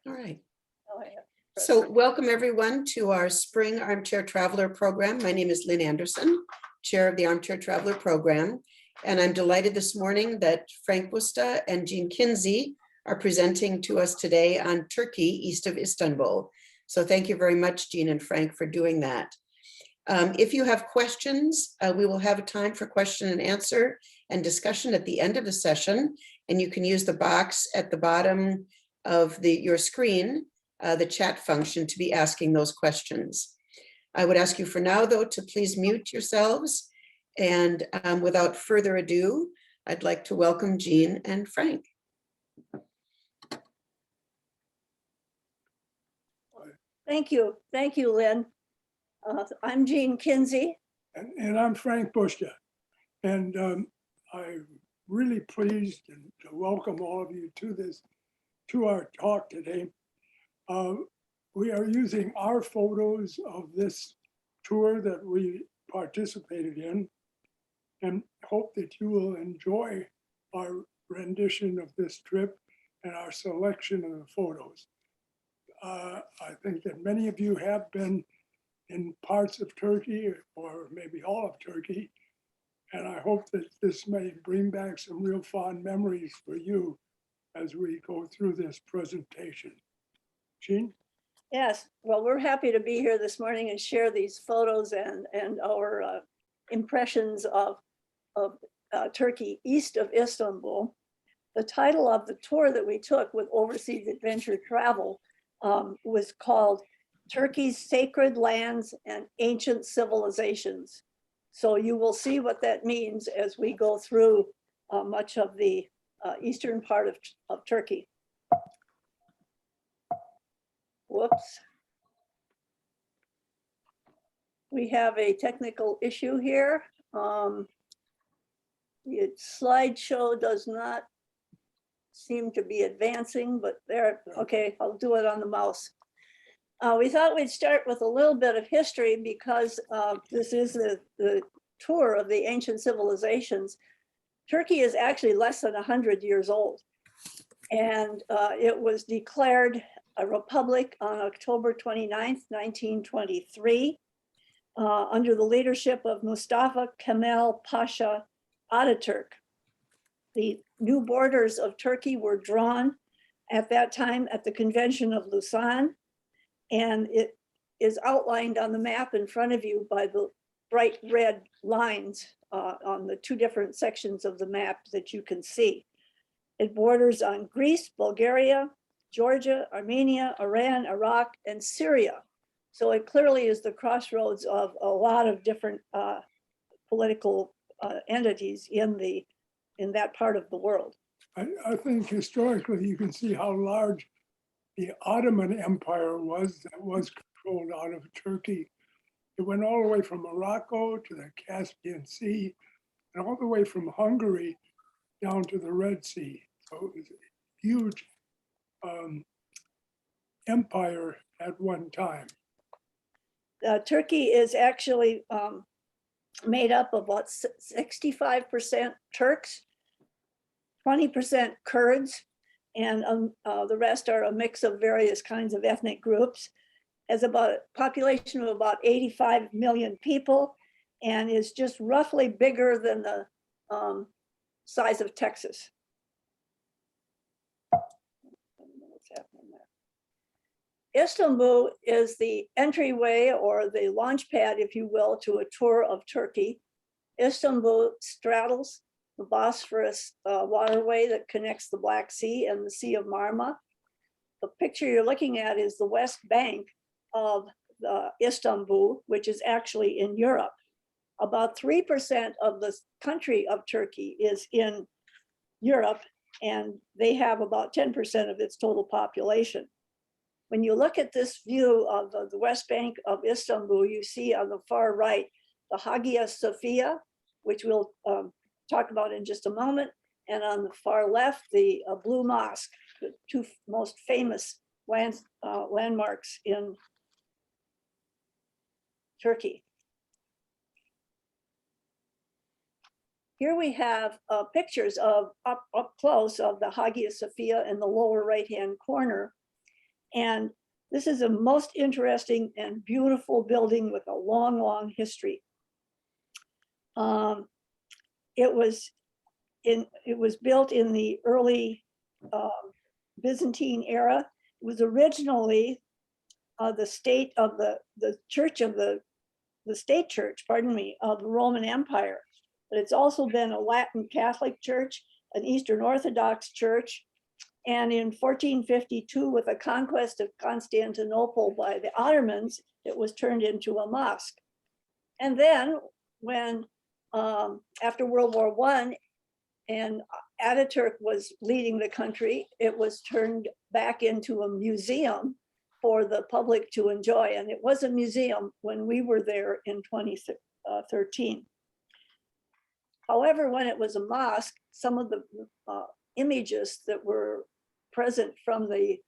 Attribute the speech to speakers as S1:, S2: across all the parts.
S1: All right.
S2: Oh, yeah.
S1: So welcome everyone to our Spring Armchair Traveler Program. My name is Lynn Anderson, Chair of the Armchair Traveler Program. And I'm delighted this morning that Frank Busta and Jean Kinsey are presenting to us today on Turkey, east of Istanbul. So thank you very much, Jean and Frank, for doing that. If you have questions, we will have a time for question and answer and discussion at the end of the session. And you can use the box at the bottom of your screen, the chat function, to be asking those questions. I would ask you for now, though, to please mute yourselves. And without further ado, I'd like to welcome Jean and Frank.
S2: Thank you, Lynn. I'm Jean Kinsey.
S3: And I'm Frank Busta. And I'm really pleased to welcome all of you to our talk today. We are using our photos of this tour that we participated in and hope that you will enjoy our rendition of this trip and our selection of the photos. I think that many of you have been in parts of Turkey or maybe all of Turkey. And I hope that this may bring back some real fond memories for you as we go through this presentation. Jean?
S2: Yes, well, we're happy to be here this morning and share these photos and our impressions of Turkey east of Istanbul. The title of the tour that we took with Overseas Adventure Travel was called Turkey's Sacred Lands and Ancient Civilizations. So you will see what that means as we go through much of the eastern part of Turkey. Whoops. We have a technical issue here. The slideshow does not seem to be advancing, but there, okay, I'll do it on the mouse. We thought we'd start with a little bit of history because this is the tour of the ancient civilizations. Turkey is actually less than 100 years old. And it was declared a republic on October 29th, 1923, under the leadership of Mustafa Kemal Pasha Ataturk. The new borders of Turkey were drawn at that time at the Convention of Lausanne, and it is outlined on the map in front of you by the bright red lines on the two different sections of the map that you can see. It borders on Greece, Bulgaria, Georgia, Armenia, Iran, Iraq, and Syria. So it clearly is the crossroads of a lot of different political entities in that part of the world.
S3: I think historically you can see how large the Ottoman Empire was that was controlled out of Turkey. It went all the way from Morocco to the Caspian Sea and all the way from Hungary down to the Red Sea. So it was a huge empire at one time.
S2: Turkey is actually made up of about 65% Turks, 20% Kurds, and the rest are a mix of various kinds of ethnic groups. Has about a population of about 85 million people and is just roughly bigger than the size of Texas. Istanbul is the entryway or the launch pad, if you will, to a tour of Turkey. Istanbul straddles the Bosphorus waterway that connects the Black Sea and the Sea of Marmara. The picture you're looking at is the west bank of Istanbul, which is actually in Europe. About 3% of the country of Turkey is in Europe, and they have about 10% of its total population. When you look at this view of the west bank of Istanbul, you see on the far right, the Hagia Sophia, which we'll talk about in just a moment. And on the far left, the Blue Mosque, the two most famous landmarks in Turkey. Here we have pictures of up close of the Hagia Sophia in the lower right-hand corner. And this is a most interesting and beautiful building with a long, long history. It was built in the early Byzantine era. It was originally the state of the church of the state church, pardon me, of the Roman Empire. But it's also been a Latin Catholic church, an Eastern Orthodox church, and in 1452, with the conquest of Constantinople by the Ottomans, it was turned into a mosque. And then when, after World War I, and Ataturk was leading the country, it was turned back into a museum for the public to enjoy. And it was a museum when we were there in 2013. However, when it was a mosque, some of the images that were present from the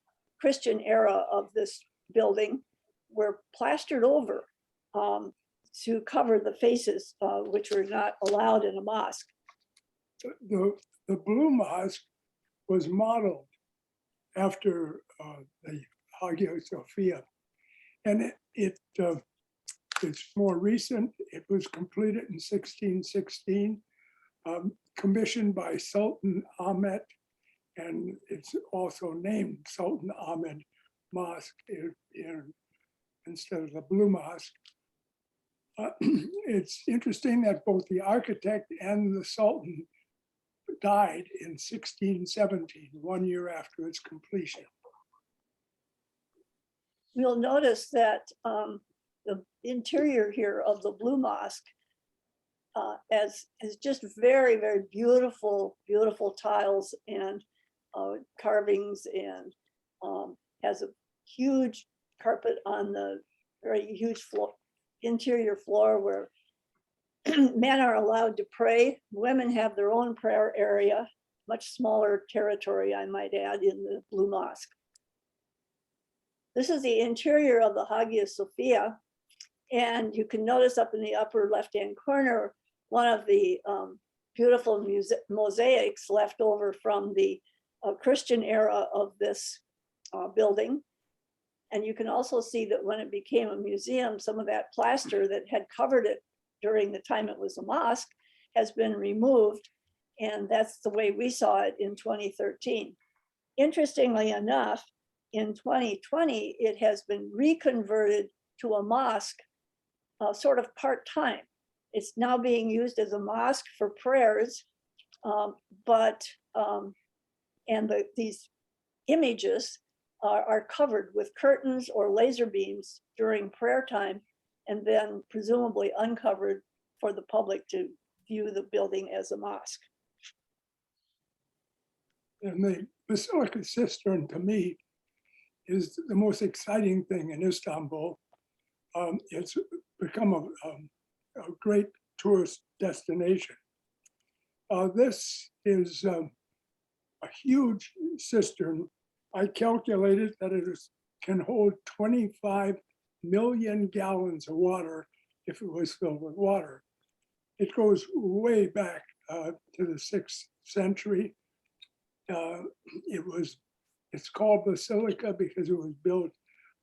S2: Christian era of this building were plastered over to cover the faces, which were not allowed in a mosque.
S3: The Blue Mosque was modeled after the Hagia Sophia, and it's more recent. It was completed in 1616, commissioned by Sultan Ahmed, and it's also named Sultan Ahmed Mosque instead of the Blue Mosque. It's interesting that both the architect and the Sultan died in 1617, 1 year after its completion.
S2: You'll notice that the interior here of the Blue Mosque is just very, very beautiful, beautiful tiles and carvings, and has a huge carpet on the very huge floor, interior floor, where men are allowed to pray. Women have their own prayer area, much smaller territory, I might add, in the Blue Mosque. This is the interior of the Hagia Sophia, and you can notice up in the upper left-hand corner one of the beautiful mosaics left over from the Christian era of this building. And you can also see that when it became a museum, some of that plaster that had covered it during the time it was a mosque has been removed. And that's the way we saw it in 2013. Interestingly enough, in 2020, it has been reconverted to a mosque, sort of part-time. It's now being used as a mosque for prayers, these images are covered with curtains or laser beams during prayer time, and then presumably uncovered for the public to view the building as a mosque.
S3: And the Basilica Cistern, to me, is the most exciting thing in Istanbul. It's become a great tourist destination. This is a huge cistern. I calculated that it can hold 25 million gallons of water if it was filled with water. It goes way back to the 6th century. It's called Basilica because it was built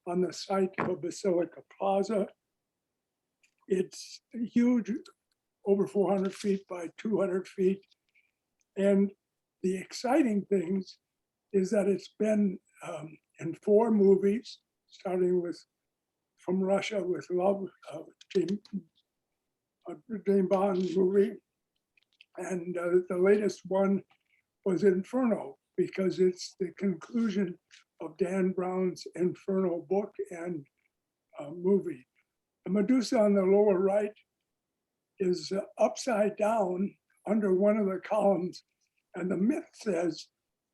S3: on the site of Basilica Plaza. It's huge, over 400 feet by 200 feet. And the exciting things is that it's been in 4 movies, starting with From Russia with Love, James Bond movie. And the latest one was Inferno, because it's the conclusion of Dan Brown's Inferno book and movie. The Medusa on the lower right is upside down under one of the columns, and the myth says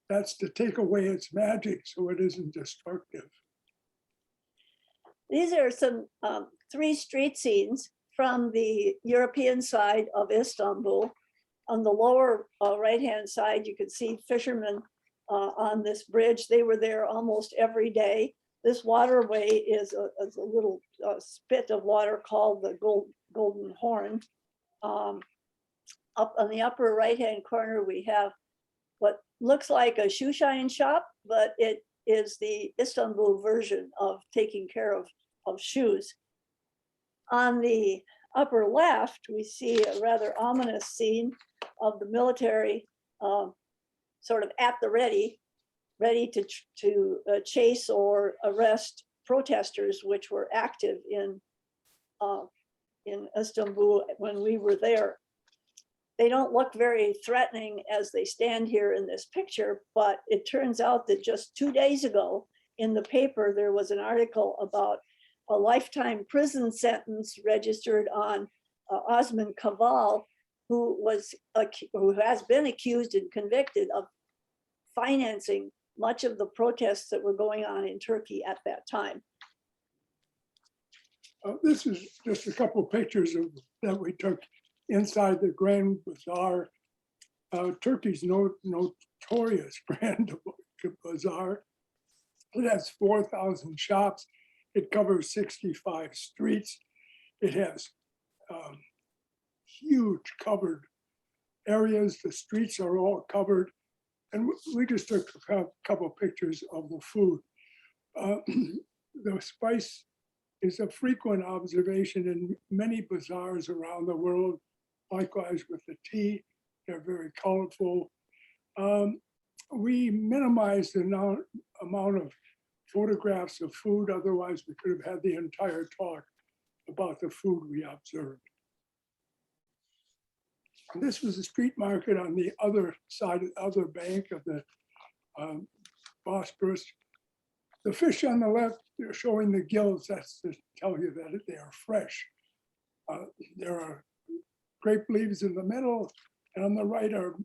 S3: that's to take away its magic so it isn't destructive.
S2: These are some 3 street scenes from the European side of Istanbul. On the lower right-hand side, you can see fishermen on this bridge. They were there almost every day. This waterway is a little spit of water called the Golden Horn. Up on the upper right-hand corner, we have what looks like a shoe shine shop, but it is the Istanbul version of taking care of shoes. On the upper left, we see a rather ominous scene of the military sort of at the ready to chase or arrest protesters, which were active in Istanbul when we were there. They don't look very threatening as they stand here in this picture, but it turns out that just 2 days ago in the paper, there was an article about a lifetime prison sentence registered on Osman Kaval, who has been accused and convicted of financing much of the protests that were going on in Turkey at that time.
S3: This is just a couple of pictures that we took inside the Grand Bazaar. Turkey's notorious Grand Bazaar. It has 4,000 shops. It covers 65 streets. It has huge covered areas. The streets are all covered. And we just took a couple of pictures of the food. The spice is a frequent observation in many bazaars around the world. Likewise with the tea, they're very colorful. We minimized the amount of photographs of food, otherwise we could have had the entire talk about the food we observed. And this was the street market on the other side, other bank of the Bosporus. The fish on the left, they're showing the gills. That's to tell you that they are fresh. There are grape leaves in the middle, and on the right are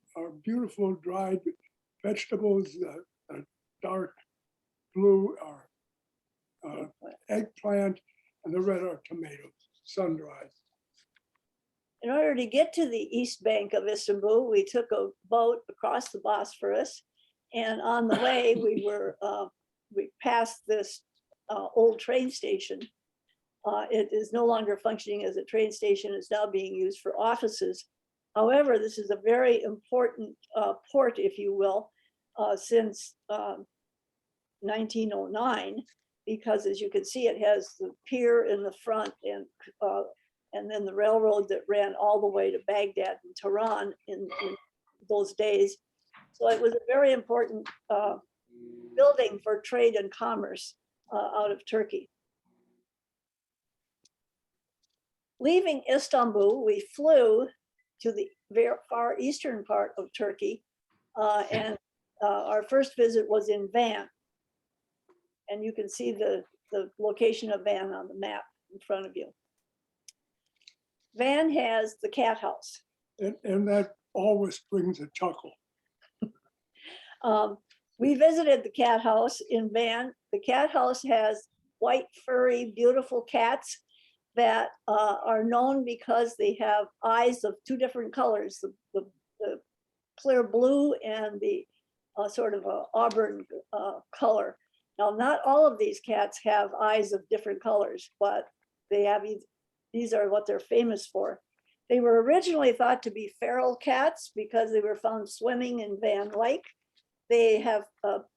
S3: beautiful dried vegetables. Dark blue are eggplant, and the red are tomatoes, sun-dried.
S2: In order to get to the east bank of Istanbul, we took a boat across the Bosphorus, and on the way we passed this old train station. It is no longer functioning as a train station. It's now being used for offices. However, this is a very important port, if you will, since 1909, because as you can see, it has the pier in the front and then the railroad that ran all the way to Baghdad and Tehran in those days. So it was a very important building for trade and commerce out of Turkey. Leaving Istanbul, we flew to the very far eastern part of Turkey, and our first visit was in Van. And you can see the location of Van on the map in front of you. Van has the cat house.
S3: And that always brings a chuckle.
S2: We visited the cat house in Van. The cat house has white, furry, beautiful cats that are known because they have eyes of two different colors, the clear blue and the sort of auburn color. Now, not all of these cats have eyes of different colors, but they have these are what they're famous for. They were originally thought to be feral cats because they were found swimming in Van Lake. They have,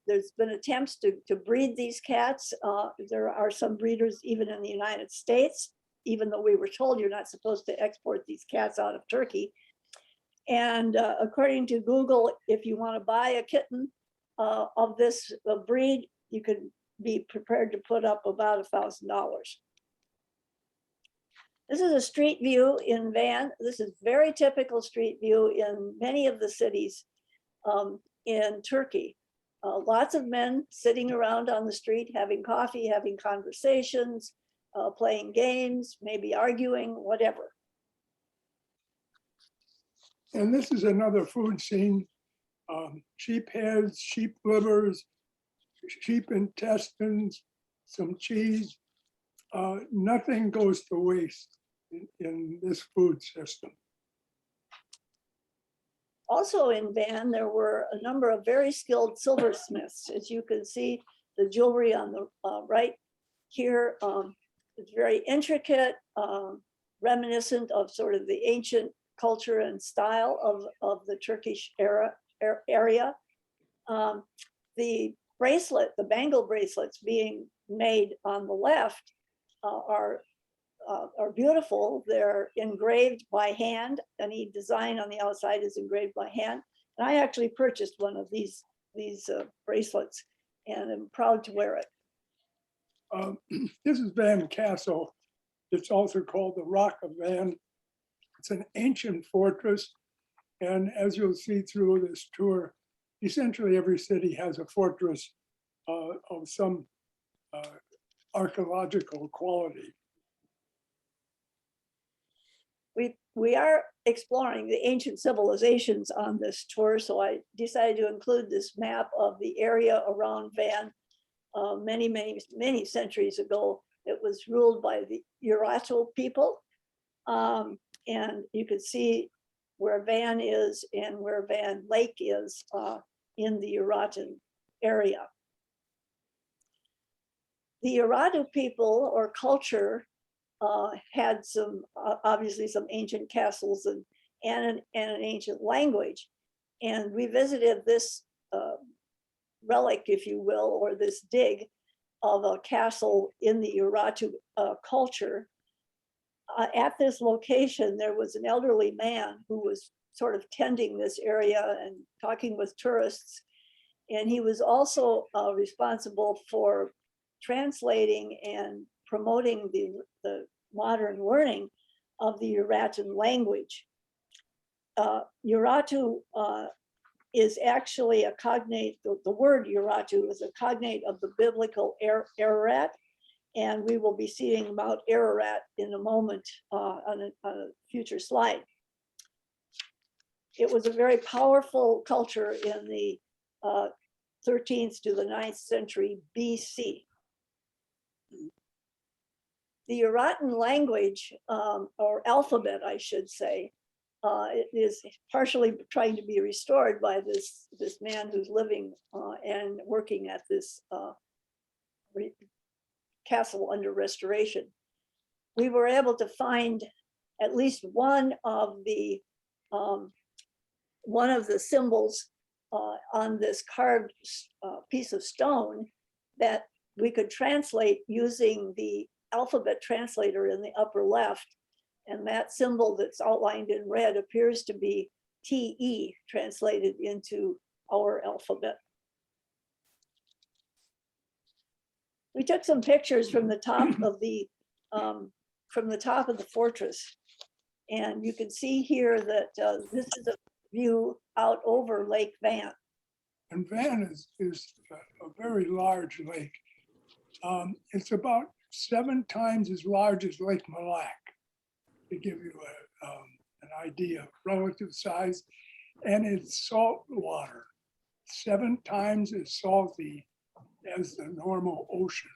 S2: there's been attempts to breed these cats. There are some breeders even in the United States, even though we were told you're not supposed to export these cats out of Turkey. And according to Google, if you want to buy a kitten of this breed, you could be prepared to put up about $1,000. This is a street view in Van. This is very typical street view in many of the cities in Turkey. Lots of men sitting around on the street, having coffee, having conversations, playing games, maybe arguing, whatever.
S3: And this is another food scene. Sheep heads, sheep livers, sheep intestines, some cheese. Nothing goes to waste in this food system.
S2: Also in Van, there were a number of very skilled silversmiths. As you can see, the jewelry on the right here is very intricate, reminiscent of sort of the ancient culture and style of the Turkish area. The bracelet, the bangle bracelets being made on the left are beautiful. They're engraved by hand. Any design on the outside is engraved by hand. And I actually purchased one of these bracelets, and I'm proud to wear it.
S3: This is Van Castle. It's also called the Rock of Van. It's an ancient fortress. And as you'll see through this tour, essentially every city has a fortress of some archaeological quality.
S2: We are exploring the ancient civilizations on this tour, so I decided to include this map of the area around Van. Many centuries ago, it was ruled by the UMRA people. And you can see where Van is and where Van Lake is in the Urartu area. The Urartu people or culture had some, obviously some ancient castles and an ancient language. And we visited this relic, if you will, or this dig of a castle in the Urartu culture. At this location, there was an elderly man who was sort of tending this area and talking with tourists. And he was also responsible for translating and promoting the modern learning of the Urartu language. Urartu is actually a cognate, the word Urartu is a cognate of the biblical Ararat, and we will be seeing about Ararat in a moment on a future slide. It was a very powerful culture in the 13th to the 9th century BC. The Urartu language, or alphabet, I should say, it is partially trying to be restored by this man who's living and working at this castle under restoration. We were able to find at least one of the symbols on this carved piece of stone that we could translate using the alphabet translator in the upper left. And that symbol that's outlined in red appears to be TE translated into our alphabet. We took some pictures from the top of the fortress, and you can see here that this is a view out over Lake Van.
S3: And Van is a very large lake. It's about 7 times as large as Lake Mille Lacs, to give you an idea of relative size. And it's salt water, 7 times as salty as the normal ocean.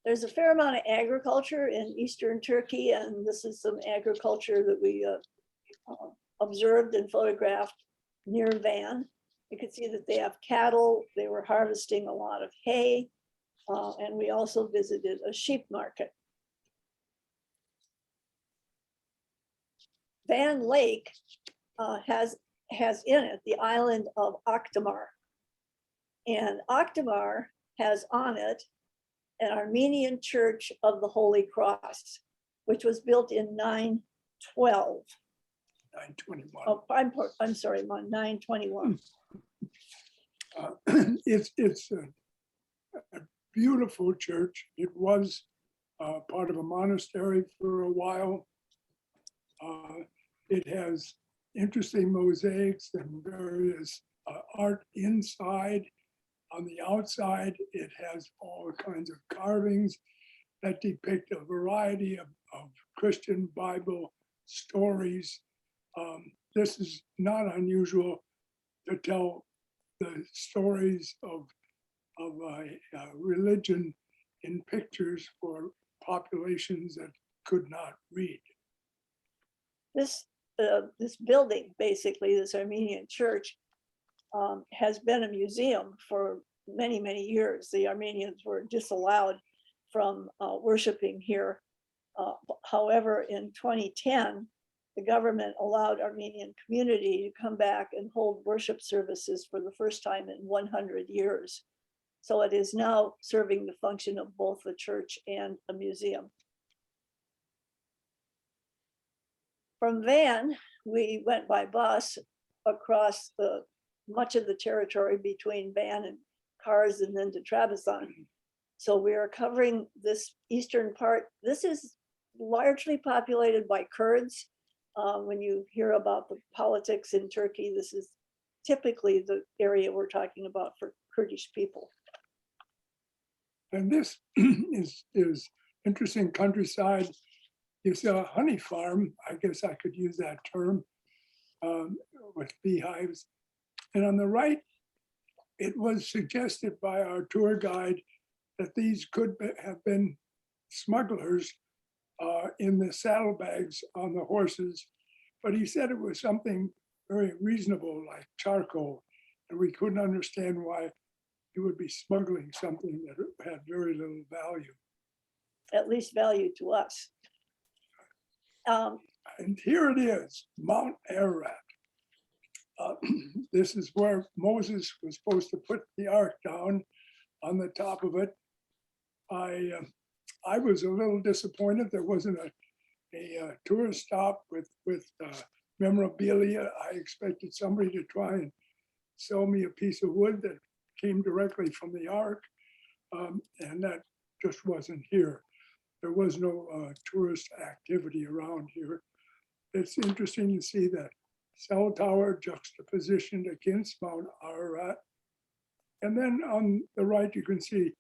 S2: There's a fair amount of agriculture in Eastern Turkey, and this is some agriculture that we observed and photographed near Van. You can see that they have cattle. They were harvesting a lot of hay, and we also visited a sheep market. Van Lake has in it the island of Akdamar. And Akdamar has on it an Armenian Church of the Holy Cross, which was built in 912.
S3: 921.
S2: Oh, I'm sorry, 921.
S3: It's a beautiful church. It was part of a monastery for a while. It has interesting mosaics and various art inside. On the outside, it has all kinds of carvings that depict a variety of Christian Bible stories. This is not unusual to tell the stories of religion in pictures for populations that could not read.
S2: This building, basically, this Armenian church, has been a museum for many, many years. The Armenians were disallowed from worshiping here. However, in 2010, the government allowed Armenian community to come back and hold worship services for the first time in 100 years. So it is now serving the function of both a church and a museum. From Van, we went by bus across much of the territory between Van and Kars and then to Trebizond. So we are covering this eastern part. This is largely populated by Kurds. When you hear about the politics in Turkey, this is typically the area we're talking about for Kurdish people.
S3: And this is interesting countryside. You see a honey farm, I guess I could use that term, with beehives. And on the right, it was suggested by our tour guide that these could have been smugglers in the saddlebags on the horses. But he said it was something very reasonable, like charcoal. And we couldn't understand why you would be smuggling something that had very little value.
S2: At least value to us.
S3: And here it is, Mount Ararat. This is where Moses was supposed to put the ark down on the top of it. I was a little disappointed there wasn't a tourist stop with memorabilia. I expected somebody to try and sell me a piece of wood that came directly from the ark, and that just wasn't here. There was no tourist activity around here. It's interesting to see that cell tower juxtapositioned against Mount Ararat. And then on the right, you can see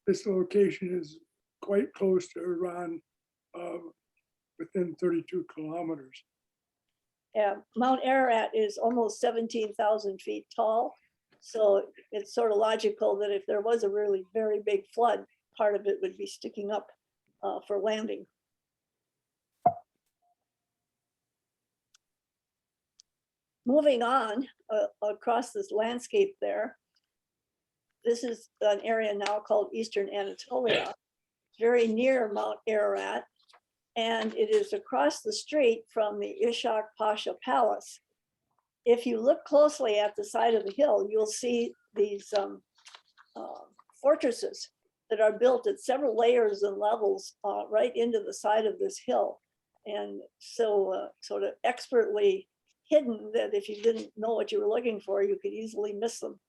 S3: this location is quite close to Iran, within 32 kilometers.
S2: Yeah, Mount Ararat is almost 17,000 feet tall. So it's sort of logical that if there was a really very big flood, part of it would be sticking up for landing. Moving on across this landscape there, this is an area now called Eastern Anatolia, very near Mount Ararat, and it is across the street from the Ishak Pasha Palace. If you look closely at the side of the hill, you'll see these fortresses that are built at several layers and levels right into the side of this hill. And so sort of expertly hidden that if you didn't know what you were looking for, you could easily miss them.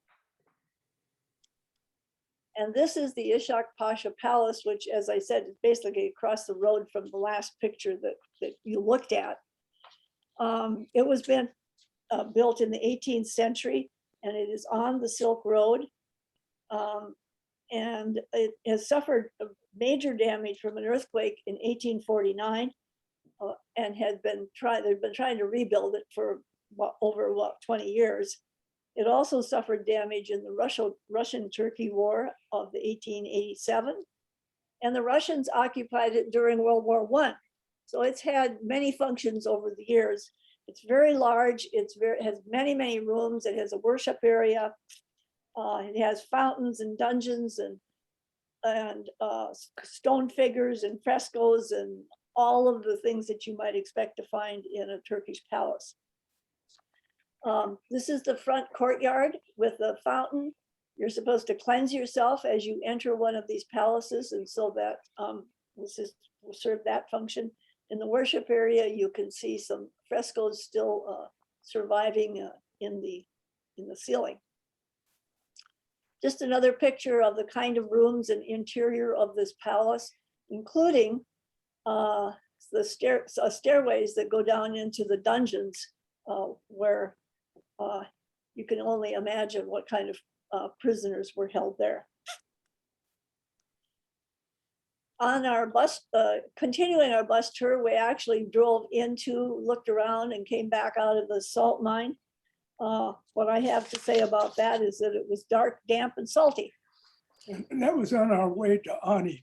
S2: And this is the Ishak Pasha Palace, which, as I said, is basically across the road from the last picture that you looked at. It was built in the 18th century, and it is on the Silk Road. And it has suffered major damage from an earthquake in 1849, and they've been trying to rebuild it for over 20 years. It also suffered damage in the Russian-Turkey War of the 1887, and the Russians occupied it during World War I. So it's had many functions over the years. It's very large. It has many, many rooms. It has a worship area. It has fountains and dungeons and stone figures and frescoes and all of the things that you might expect to find in a Turkish palace. This is the front courtyard with the fountain. You're supposed to cleanse yourself as you enter one of these palaces, and so that will serve that function. In the worship area, you can see some frescoes still surviving in the ceiling. Just another picture of the kind of rooms and interior of this palace, including the stairways that go down into the dungeons, where you can only imagine what kind of prisoners were held there. On our bus, continuing our bus tour, we actually looked around and came back out of the salt mine. What I have to say about that is that it was dark, damp, and salty.
S3: And that was on our way to Ani,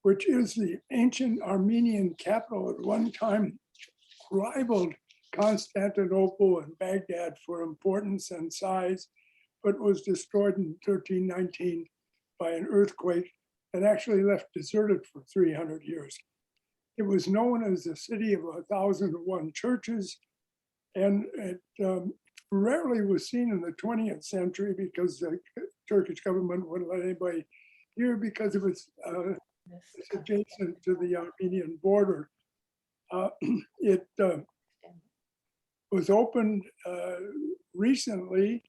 S3: which is the ancient Armenian capital. At one time rivaled Constantinople and Baghdad for importance and size, but was destroyed in 1319 by an earthquake and actually left deserted for 300 years. It was known as the city of 1,001 churches, and it rarely was seen in the 20th century because the Turkish government wouldn't let anybody here because it was it's adjacent to the Armenian border. It was opened recently,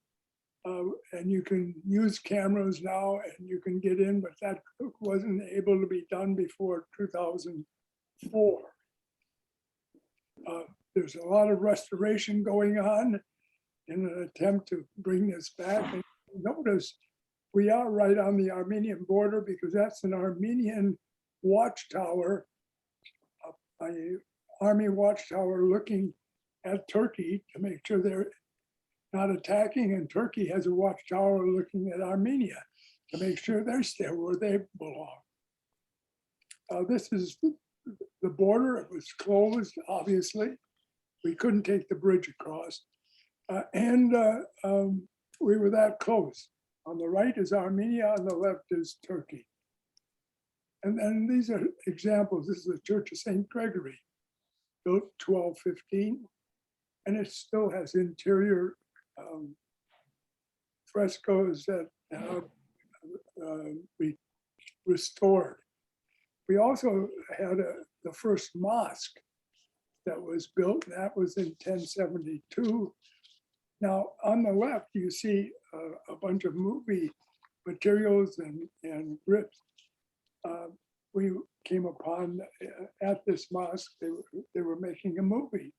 S3: and you can use cameras now and you can get in, but that wasn't able to be done before 2004. There's a lot of restoration going on in an attempt to bring this back. And notice we are right on the Armenian border because that's an Armenian watchtower, an army watchtower looking at Turkey to make sure they're not attacking, and Turkey has a watchtower looking at Armenia to make sure they're still where they belong. This is the border. It was closed, obviously. We couldn't take the bridge across. We were that close. On the right is Armenia, on the left is Turkey. And then these are examples. This is the Church of St. Gregory, built 1215, and it still has interior frescoes that we restored. We also had the first mosque that was built, and that was in 1072. Now, on the left, you see a bunch of movie materials and grips. We came upon at this mosque, they were making a movie.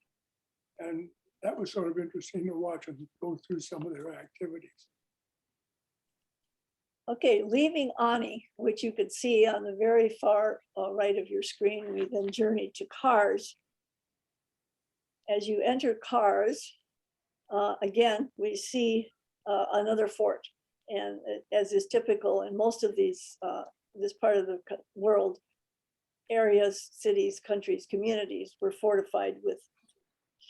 S3: And that was sort of interesting to watch and go through some of their activities.
S2: Okay, leaving Ani, which you could see on the very far right of your screen, we then journeyed to Kars. As you enter Kars, again, we see another fort. And as is typical in most of these, this part of the world, areas, cities, countries, communities were fortified with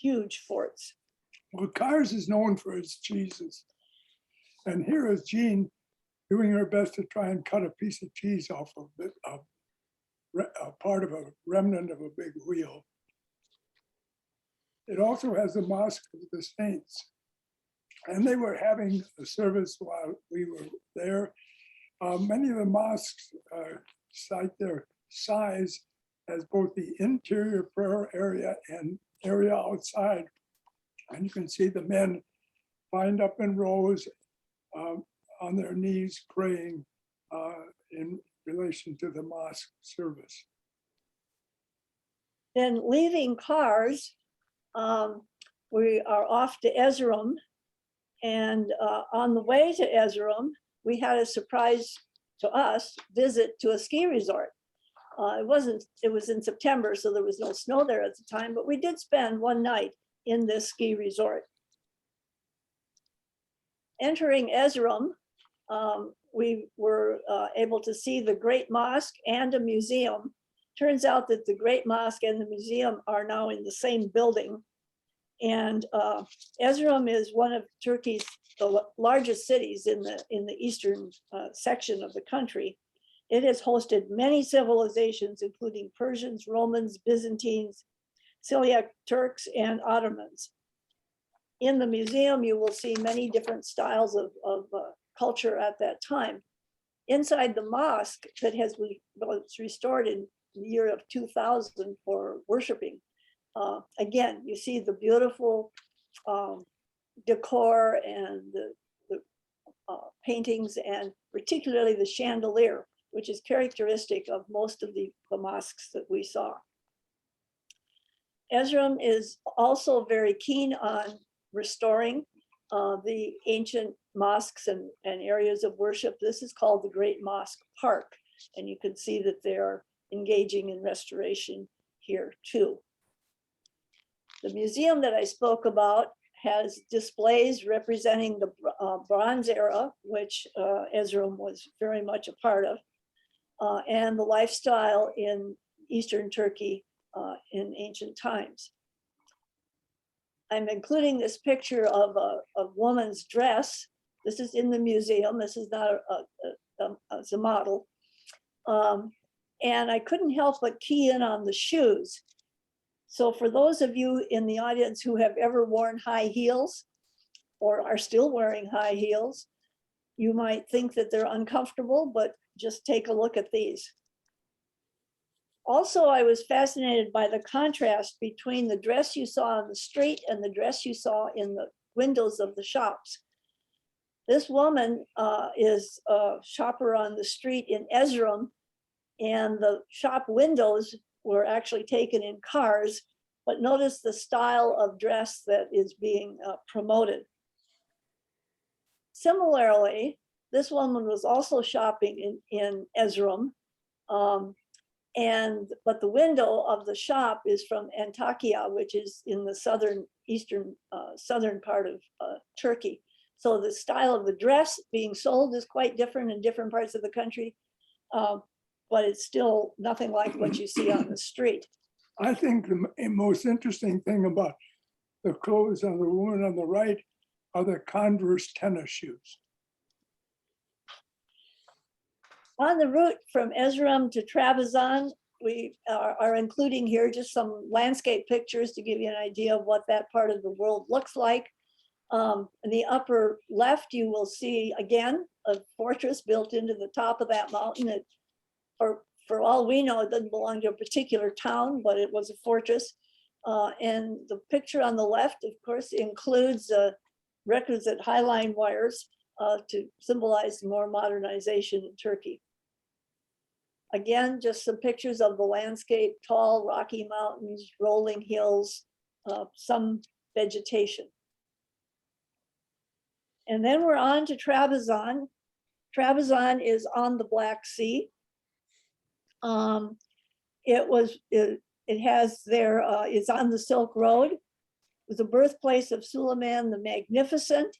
S2: huge forts.
S3: Well, Kars is known for its cheeses. And here is Jean doing her best to try and cut a piece of cheese off of it, a part of a remnant of a big wheel. It also has the Mosque of the Saints. And they were having a service while we were there. Many of the mosques cite their size as both the interior prayer area and area outside. And you can see the men lined up in rows on their knees praying in relation to the mosque service.
S2: Then leaving Kars, we are off to Erzurum. And on the way to Erzurum, we had a surprise to us visit to a ski resort. It was in September, so there was no snow there at the time, but we did spend one night in this ski resort. Entering Erzurum, we were able to see the Great Mosque and a museum. Turns out that the Great Mosque and the museum are now in the same building. And Erzurum is one of Turkey's the largest cities in the eastern section of the country. It has hosted many civilizations, including Persians, Romans, Byzantines, Syriac Turks, and Ottomans. In the museum, you will see many different styles of culture at that time. Inside the mosque that was restored in the year of 2000 for worshiping, again, you see the beautiful decor and the paintings, and particularly the chandelier, which is characteristic of most of the mosques that we saw. Erzurum is also very keen on restoring the ancient mosques and areas of worship. This is called the Great Mosque Park, and you can see that they're engaging in restoration here too. The museum that I spoke about has displays representing the Bronze Era, which Erzurum was very much a part of, and the lifestyle in Eastern Turkey in ancient times. I'm including this picture of a woman's dress. This is in the museum. This is not a model. And I couldn't help but key in on the shoes. So for those of you in the audience who have ever worn high heels or are still wearing high heels, you might think that they're uncomfortable, but just take a look at these. Also, I was fascinated by the contrast between the dress you saw on the street and the dress you saw in the windows of the shops. This woman is a shopper on the street in Ezram, and the shop windows were actually taken in cars, but notice the style of dress that is being promoted. Similarly, this woman was also shopping in Ezram, but the window of the shop is from Antakya, which is in the southern part of Turkey. So the style of the dress being sold is quite different in different parts of the country, but it's still nothing like what you see on the street.
S3: I think the most interesting thing about the clothes on the woman on the right are the Converse tennis shoes.
S2: On the route from Ezram to Trabzon, we are including here just some landscape pictures to give you an idea of what that part of the world looks like. In the upper left, you will see again a fortress built into the top of that mountain. For all we know, it doesn't belong to a particular town, but it was a fortress. And the picture on the left, of course, includes requisite highline wires to symbolize more modernization in Turkey. Again, just some pictures of the landscape, tall rocky mountains, rolling hills, some vegetation. And then we're on to Trabzon. Trabzon is on the Black Sea. It's on the Silk Road. It was the birthplace of Suleiman the Magnificent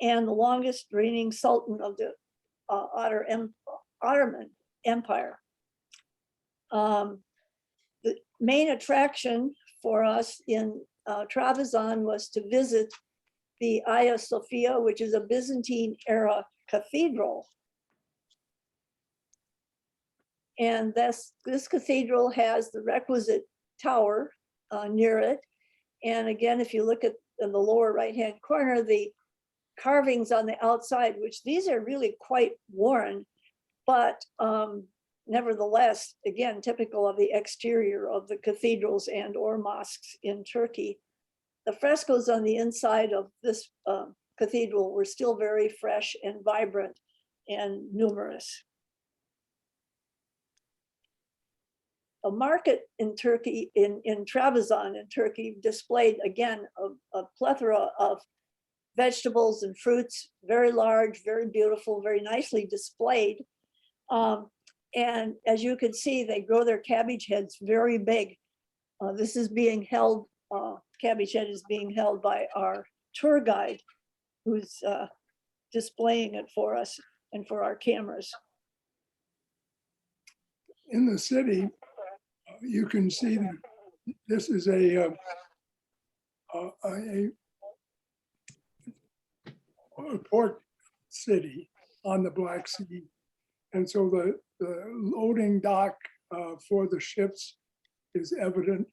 S2: and the longest reigning sultan of the Ottoman Empire. The main attraction for us in Trabzon was to visit the Hagia Sophia, which is a Byzantine era cathedral. And this cathedral has the requisite tower near it. And again, if you look at in the lower right-hand corner, the carvings on the outside, which these are really quite worn, but nevertheless, again, typical of the exterior of the cathedrals and or mosques in Turkey. The frescoes on the inside of this cathedral were still very fresh and vibrant and numerous. A market in Turkey, in Trabzon in Turkey, displayed again a plethora of vegetables and fruits, very large, very beautiful, very nicely displayed. And as you can see, they grow their cabbage heads very big. This is being held, cabbage head is being held by our tour guide, who's displaying it for us and for our cameras.
S3: In the city, you can see that this is a port city on the Black Sea. And so the loading dock for the ships is evident.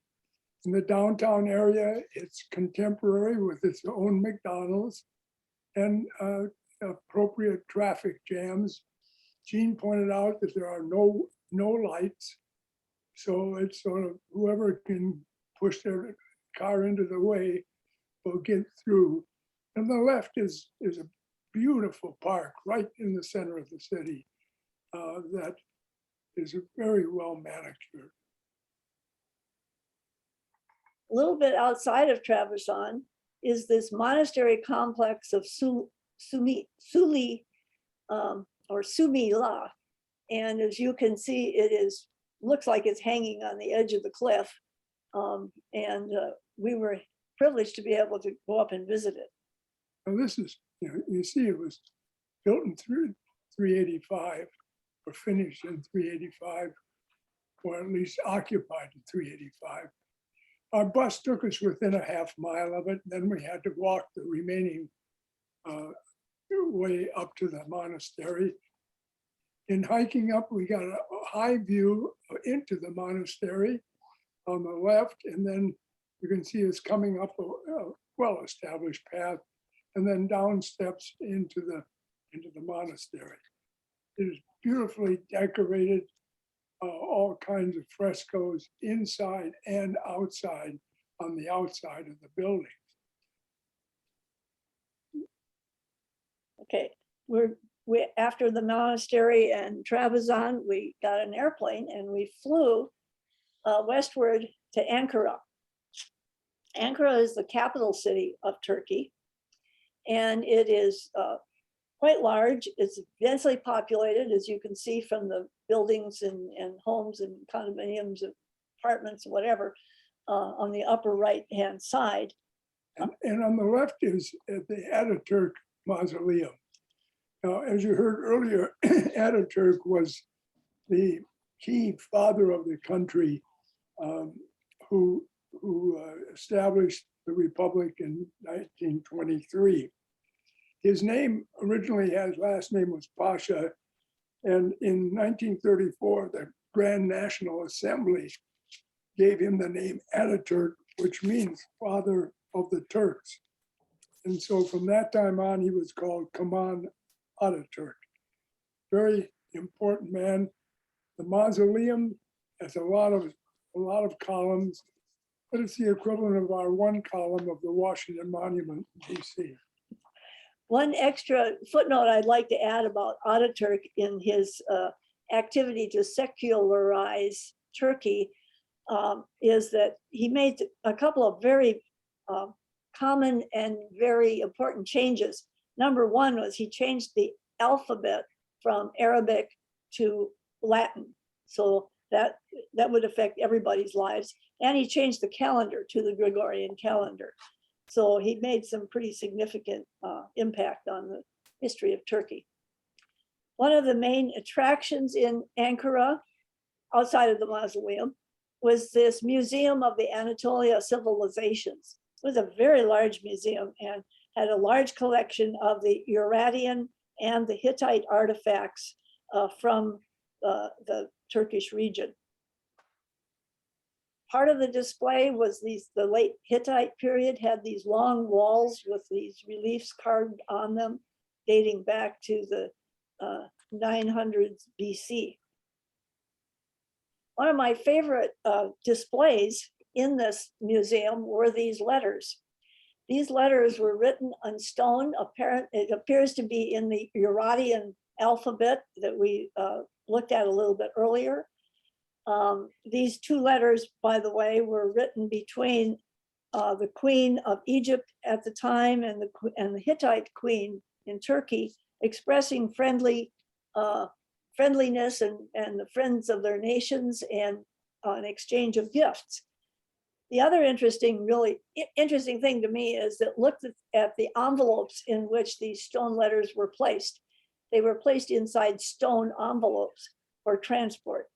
S3: In the downtown area, it's contemporary with its own McDonald's and appropriate traffic jams. Jean pointed out that there are no lights. So it's sort of whoever can push their car into the way will get through. And the left is a beautiful park right in the center of the city that is very well manicured.
S2: A little bit outside of Trabzon is this monastery complex of Sumila. And as you can see, it looks like it's hanging on the edge of the cliff. We were privileged to be able to go up and visit it.
S3: Well, this is, you see it was built in 385 or finished in 385, or at least occupied in 385. Our bus took us within a half mile of it. Then we had to walk the remaining way up to the monastery. In hiking up, we got a high view into the monastery on the left, and then you can see us coming up a well-established path, and then down steps into the monastery. It is beautifully decorated, all kinds of frescoes inside and outside on the outside of the building.
S2: Okay, we after the monastery and Trabzon, we got an airplane and we flew westward to Ankara. Ankara is the capital city of Turkey, and it is quite large. It's densely populated, as you can see from the buildings and homes and condominiums, apartments, whatever, on the upper right-hand side.
S3: And on the left is the Ataturk Mausoleum. Now, as you heard earlier, Ataturk was the key father of the country who established the Republic in 1923. His name originally, his last name was Pasha, and in 1934, the Grand National Assembly gave him the name Ataturk, which means father of the Turks. And so from that time on, he was called Kemal Ataturk. Very important man. The mausoleum has a lot of columns, but it's the equivalent of our one column of the Washington Monument in DC.
S2: One extra footnote I'd like to add about Ataturk in his activity to secularize Turkey is that he made a couple of very common and very important changes. Number one was he changed the alphabet from Arabic to Latin. So that would affect everybody's lives. And he changed the calendar to the Gregorian calendar. So he made some pretty significant impact on the history of Turkey. One of the main attractions in Ankara, outside of the mausoleum, was this Museum of the Anatolia Civilizations. It was a very large museum and had a large collection of the Urartian and the Hittite artifacts from the Turkish region. Part of the display was the late Hittite period had these long walls with these reliefs carved on them, dating back to the 900s BC. One of my favorite displays in this museum were these letters. These letters were written on stone. It appears to be in the Urartian alphabet that we looked at a little bit earlier. These two letters, by the way, were written between the Queen of Egypt at the time and the Hittite Queen in Turkey, expressing friendliness and the friends of their nations and an exchange of gifts. The other really interesting thing to me is that look at the envelopes in which these stone letters were placed. They were placed inside stone envelopes for transport.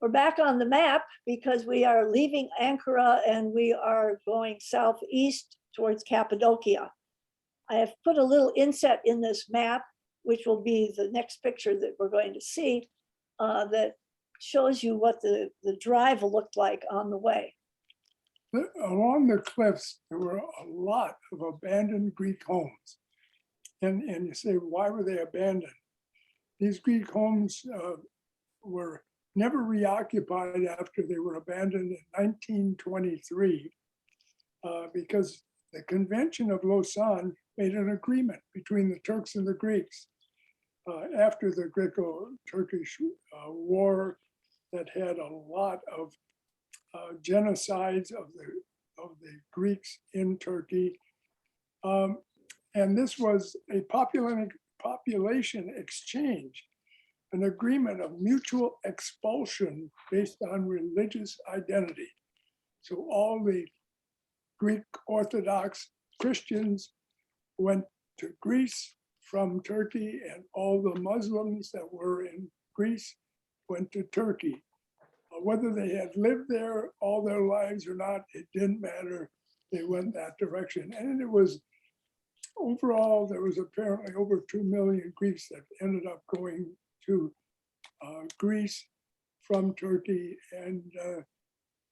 S2: We're back on the map because we are leaving Ankara and we are going southeast towards Cappadocia. I have put a little inset in this map, which will be the next picture that we're going to see, that shows you what the drive looked like on the way.
S3: Along the cliffs, there were a lot of abandoned Greek homes. And you say, why were they abandoned? These Greek homes were never reoccupied after they were abandoned in 1923 because the Convention of Lausanne made an agreement between the Turks and the Greeks after the Greco-Turkish war that had a lot of genocides of the Greeks in Turkey. And this was a population exchange, an agreement of mutual expulsion based on religious identity. So all the Greek Orthodox Christians went to Greece from Turkey, and all the Muslims that were in Greece went to Turkey. Whether they had lived there all their lives or not, it didn't matter. They went that direction. And it was overall, there was apparently over 2 million Greeks that ended up going to Greece from Turkey, and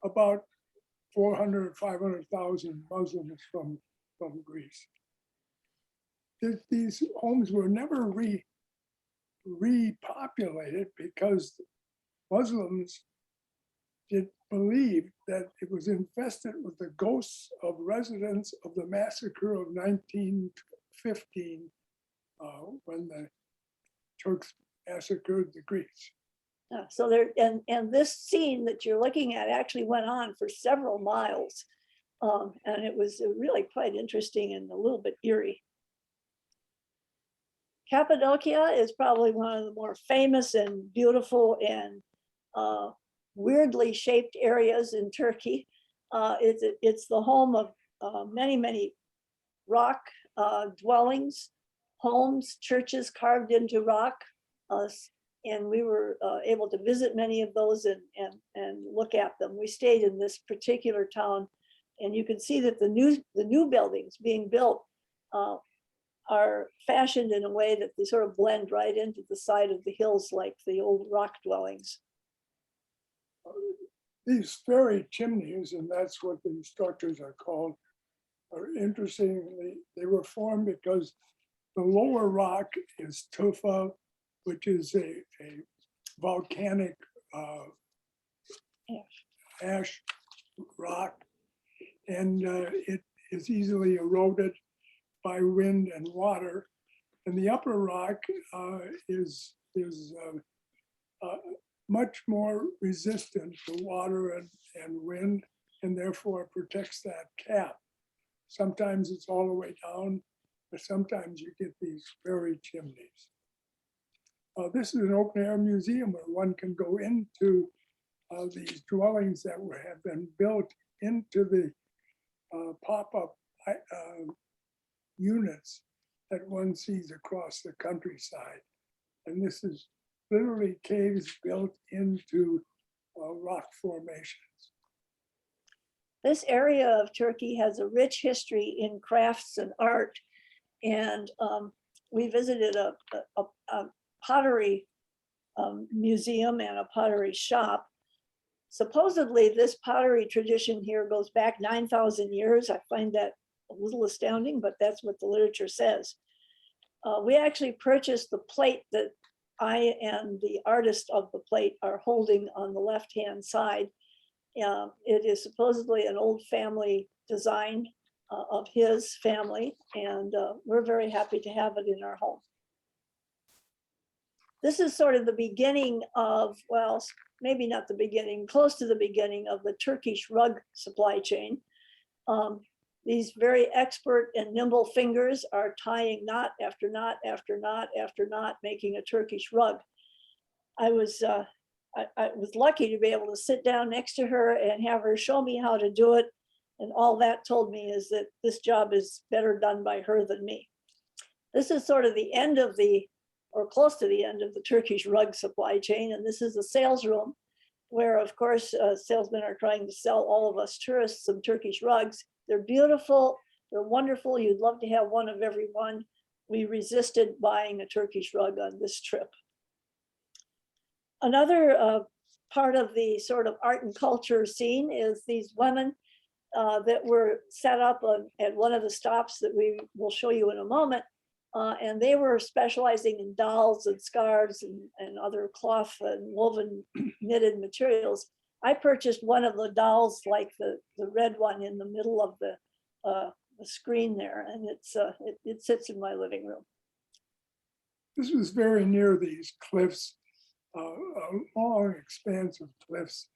S3: about 400, 500,000 Muslims from Greece. These homes were never repopulated because Muslims did believe that it was infested with the ghosts of residents of the massacre of 1915 when the Turks massacred the Greeks.
S2: So there, and this scene that you're looking at actually went on for several miles. And it was really quite interesting and a little bit eerie. Cappadocia is probably one of the more famous and beautiful and weirdly shaped areas in Turkey. It's the home of many rock dwellings, homes, churches carved into rock. And we were able to visit many of those and look at them. We stayed in this particular town, and you can see that the new buildings being built are fashioned in a way that they sort of blend right into the side of the hills like the old rock dwellings.
S3: These fairy chimneys, and that's what these structures are called, are interesting. They were formed because the lower rock is tufa, which is a volcanic ash rock, and it is easily eroded by wind and water. And the upper rock is much more resistant to water and wind, and therefore protects that cap. Sometimes it's all the way down, but sometimes you get these fairy chimneys. This is an open air museum where one can go into these dwellings that have been built into the pop-up units that one sees across the countryside. And this is literally caves built into rock formations.
S2: This area of Turkey has a rich history in crafts and art. And we visited a pottery museum and a pottery shop. Supposedly this pottery tradition here goes back 9,000 years. I find that a little astounding, but that's what the literature says. We actually purchased the plate that I and the artist of the plate are holding on the left-hand side. It is supposedly an old family design of his family, and we're very happy to have it in our home. This is sort of the beginning of, well, maybe not the beginning, close to the beginning of the Turkish rug supply chain. These very expert and nimble fingers are tying knot after knot after knot after knot, making a Turkish rug. I was lucky to be able to sit down next to her and have her show me how to do it. And all that told me is that this job is better done by her than me. This is sort of the end of or close to the end of the Turkish rug supply chain. And this is the sales room where, of course, salesmen are trying to sell all of us tourists some Turkish rugs. They're beautiful, they're wonderful. You'd love to have one of every one. We resisted buying a Turkish rug on this trip. Another part of the sort of art and culture scene is these women that were set up at one of the stops that we will show you in a moment. And they were specializing in dolls and scarves and other cloth and woven knitted materials. I purchased one of the dolls, like the red one in the middle of the screen there, and it sits in my living room.
S3: This was very near these cliffs, a long expanse of cliffs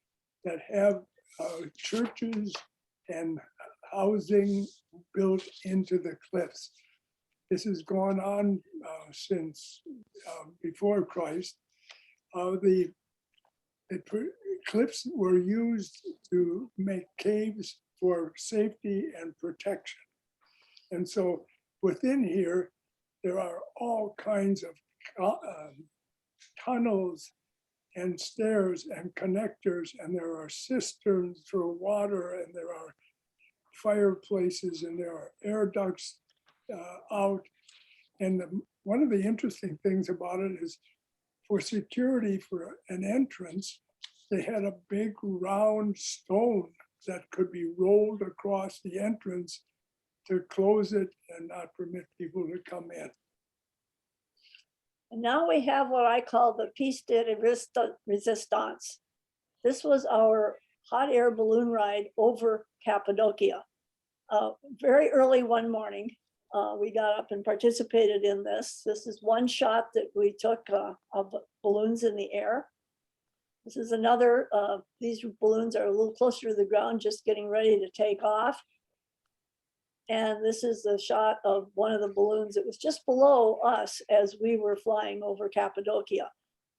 S3: that have churches and housing built into the cliffs. This has gone on since before Christ. The cliffs were used to make caves for safety and protection. And so within here, there are all kinds of tunnels and stairs and connectors, and there are cisterns for water, and there are fireplaces, and there are air ducts out. And one of the interesting things about it is for security for an entrance, they had a big round stone that could be rolled across the entrance to close it and not permit people to come in.
S2: And now we have what I call the piece de resistance. This was our hot air balloon ride over Cappadocia. Very early one morning, we got up and participated in this. This is one shot that we took of balloons in the air. This is another, these balloons are a little closer to the ground, just getting ready to take off. And this is the shot of one of the balloons that was just below us as we were flying over Cappadocia.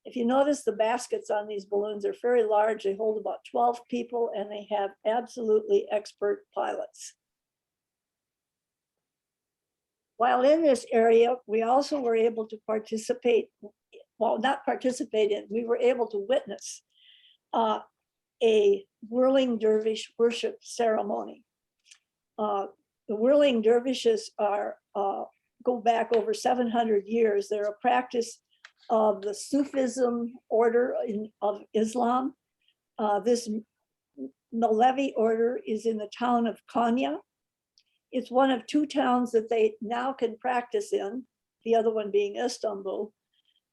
S2: If you notice, the baskets on these balloons are very large. They hold about 12 people and they have absolutely expert pilots. While in this area, we also were able to participate, well, not participate in, we were able to witness a whirling dervish worship ceremony. The whirling dervishes are go back over 700 years. They're a practice of the Sufism order of Islam. This Malevi order is in the town of Konya. It's one of two towns that they now can practice in, the other one being Istanbul,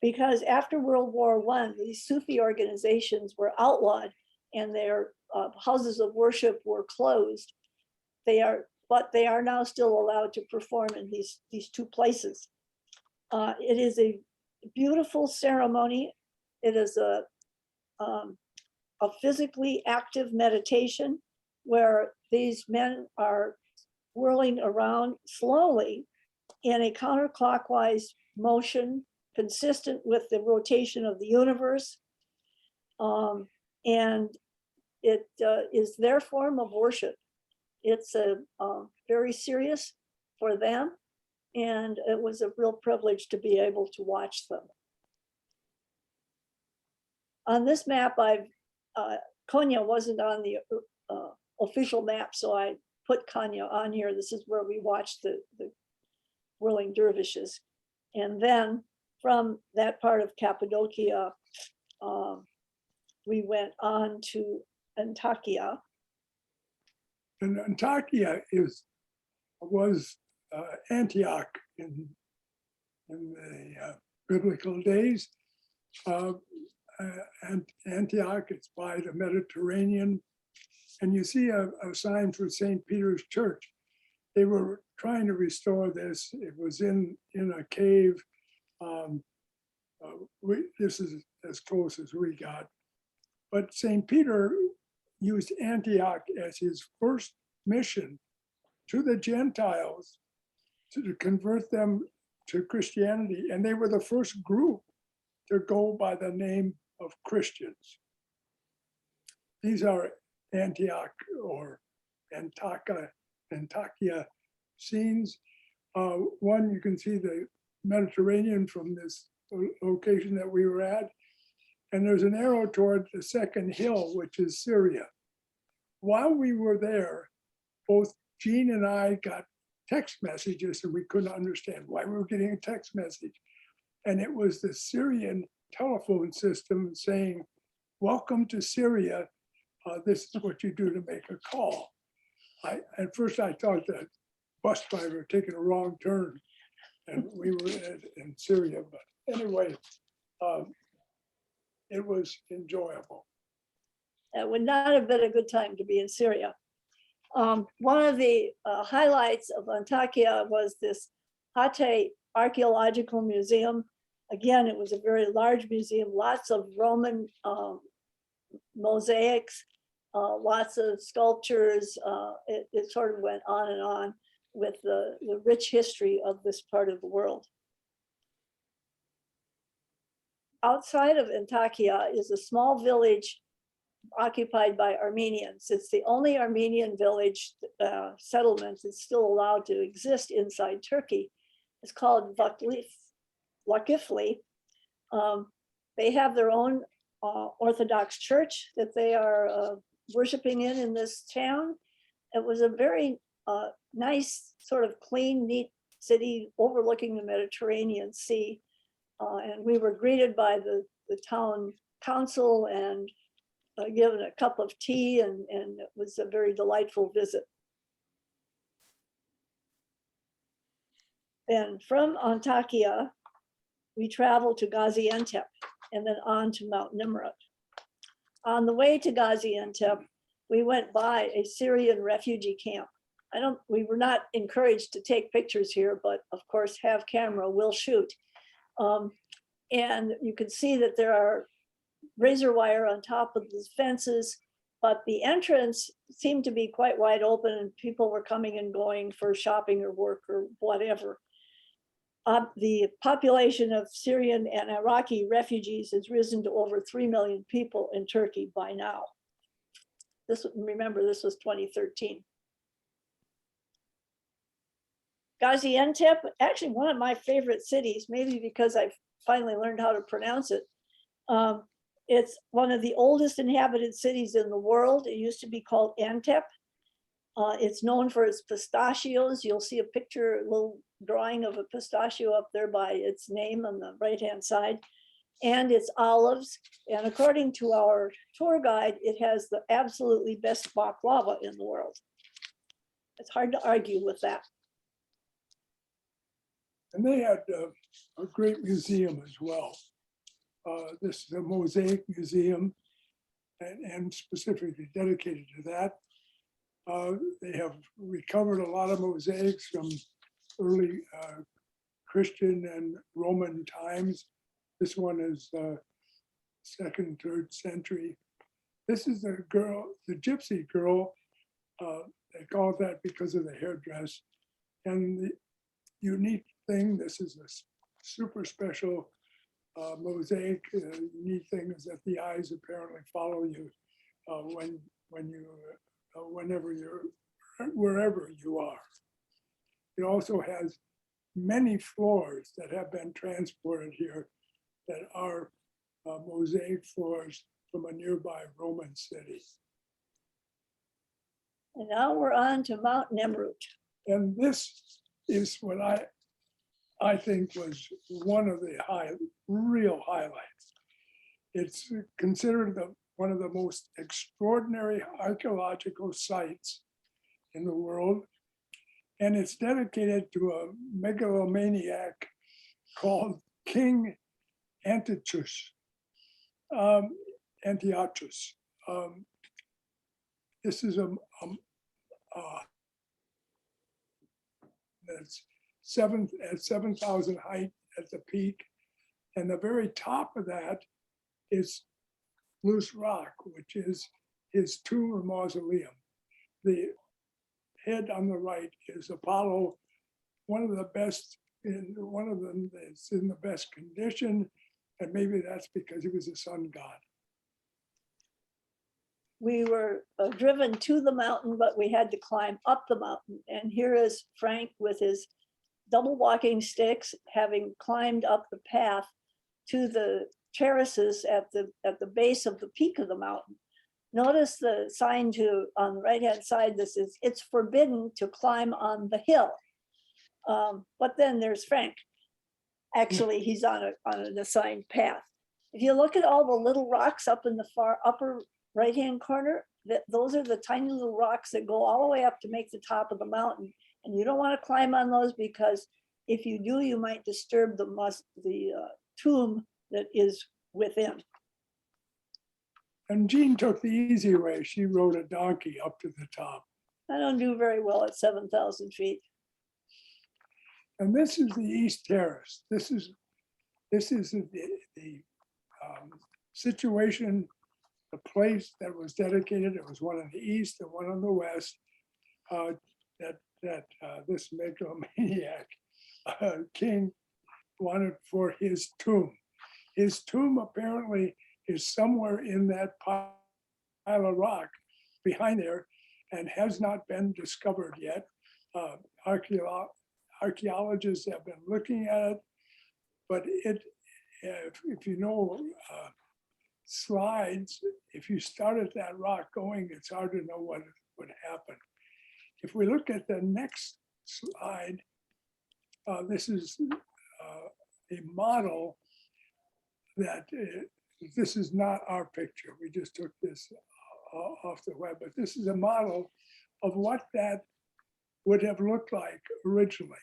S2: because after World War I, these Sufi organizations were outlawed and their houses of worship were closed. But they are now still allowed to perform in these two places. It is a beautiful ceremony. It is a physically active meditation where these men are whirling around slowly in a counterclockwise motion consistent with the rotation of the universe. And it is their form of worship. It's very serious for them, and it was a real privilege to be able to watch them. On this map, Konya wasn't on the official map, so I put Konya on here. This is where we watched the whirling dervishes. And then from that part of Cappadocia, we went on to Antakya.
S3: And Antakya was Antioch in the biblical days. And Antioch, it's by the Mediterranean. And you see a sign for St. Peter's Church. They were trying to restore this. It was in a cave. This is as close as we got. But St. Peter used Antioch as his first mission to the Gentiles to convert them to Christianity. And they were the first group to go by the name of Christians. These are Antioch or Antakya scenes. One, you can see the Mediterranean from this location that we were at. And there's an arrow toward the second hill, which is Syria. While we were there, both Jean and I got text messages and we couldn't understand why we were getting a text message. And it was the Syrian telephone system saying, "Welcome to Syria. This is what you do to make a call." At first I thought the bus driver had taken a wrong turn and we were in Syria. But anyway, it was enjoyable.
S2: It would not have been a good time to be in Syria. One of the highlights of Antakya was this Hatay Archaeological Museum. Again, it was a very large museum, lots of Roman mosaics, lots of sculptures. It sort of went on and on with the rich history of this part of the world. Outside of Antakya is a small village occupied by Armenians. It's the only Armenian village settlement that's still allowed to exist inside Turkey. It's called Vakifli. They have their own Orthodox church that they are worshiping in this town. It was a very nice, sort of clean, neat city overlooking the Mediterranean Sea. And we were greeted by the town council and given a cup of tea, and it was a very delightful visit. Then from Antakya, we traveled to Gaziantep and then on to Mount Nimrut. On the way to Gaziantep, we went by a Syrian refugee camp. We were not encouraged to take pictures here, but of course, have camera, will shoot. And you can see that there are razor wire on top of the fences, but the entrance seemed to be quite wide open and people were coming and going for shopping or work or whatever. The population of Syrian and Iraqi refugees has risen to over 3 million people in Turkey by now. Remember, this was 2013. Gaziantep, actually one of my favorite cities, maybe because I've finally learned how to pronounce it. It's one of the oldest inhabited cities in the world. It used to be called Antep. It's known for its pistachios. You'll see a picture, a little drawing of a pistachio up there by its name on the right-hand side, and its olives. And according to our tour guide, it has the absolutely best baklava in the world. It's hard to argue with that.
S3: And they had a great museum as well. This is a mosaic museum and specifically dedicated to that. They have recovered a lot of mosaics from early Christian and Roman times. This one is 2nd, 3rd century. This is the girl, the gypsy girl. They call it that because of the hairdress. And the unique thing, this is a super special mosaic. Unique thing is that the eyes apparently follow you whenever you're, wherever you are. It also has many floors that have been transported here that are mosaic floors from a nearby Roman city.
S2: And now we're on to Mount Nemrut.
S3: And this is what I think was one of the real highlights. It's considered one of the most extraordinary archaeological sites in the world. And it's dedicated to a megalomaniac called King Antiochus. This is that's at 7,000 height at the peak. And the very top of that is loose rock, which is his tomb or mausoleum. The head on the right is Apollo, one of the best, one of them that's in the best condition, and maybe that's because he was a sun god.
S2: We were driven to the mountain, but we had to climb up the mountain. And here is Frank with his double walking sticks, having climbed up the path to the terraces at the base of the peak of the mountain. Notice the sign on the right-hand side, this is, it's forbidden to climb on the hill. But then there's Frank. Actually, he's on an assigned path. If you look at all the little rocks up in the far upper right-hand corner, those are the tiny little rocks that go all the way up to make the top of the mountain. And you don't want to climb on those because if you do, you might disturb the tomb that is within.
S3: And Jean took the easy way. She rode a donkey up to the top.
S2: I don't do very well at 7,000 feet.
S3: And this is the East Terrace. This is the situation, the place that was dedicated. It was one on the east and one on the west. That this megalomaniac king wanted for his tomb. His tomb apparently is somewhere in that pile of rock behind there and has not been discovered yet. Archaeologists have been looking at it, but if you know slides, if you started that rock going, it's hard to know what would happen. If we look at the next slide, this is a model that this is not our picture. We just took this off the web, but this is a model of what that would have looked like originally.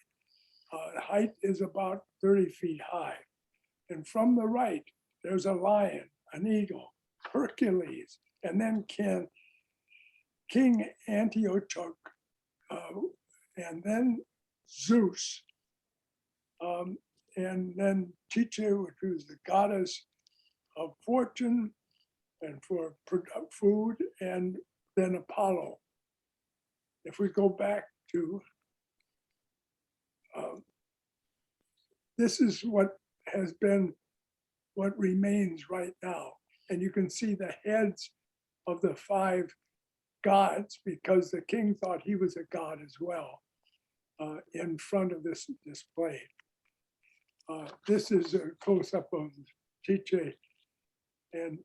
S3: The height is about 30 feet high. And from the right, there's a lion, an eagle, Hercules, and then King Antioch, and then Zeus, and then Chiche, which was the goddess of fortune and for food, and then Apollo. If we go back to, this is what has been, what remains right now. And you can see the heads of the 5 gods, because the king thought he was a god as well, in front of this display. This is a close-up of Chiche and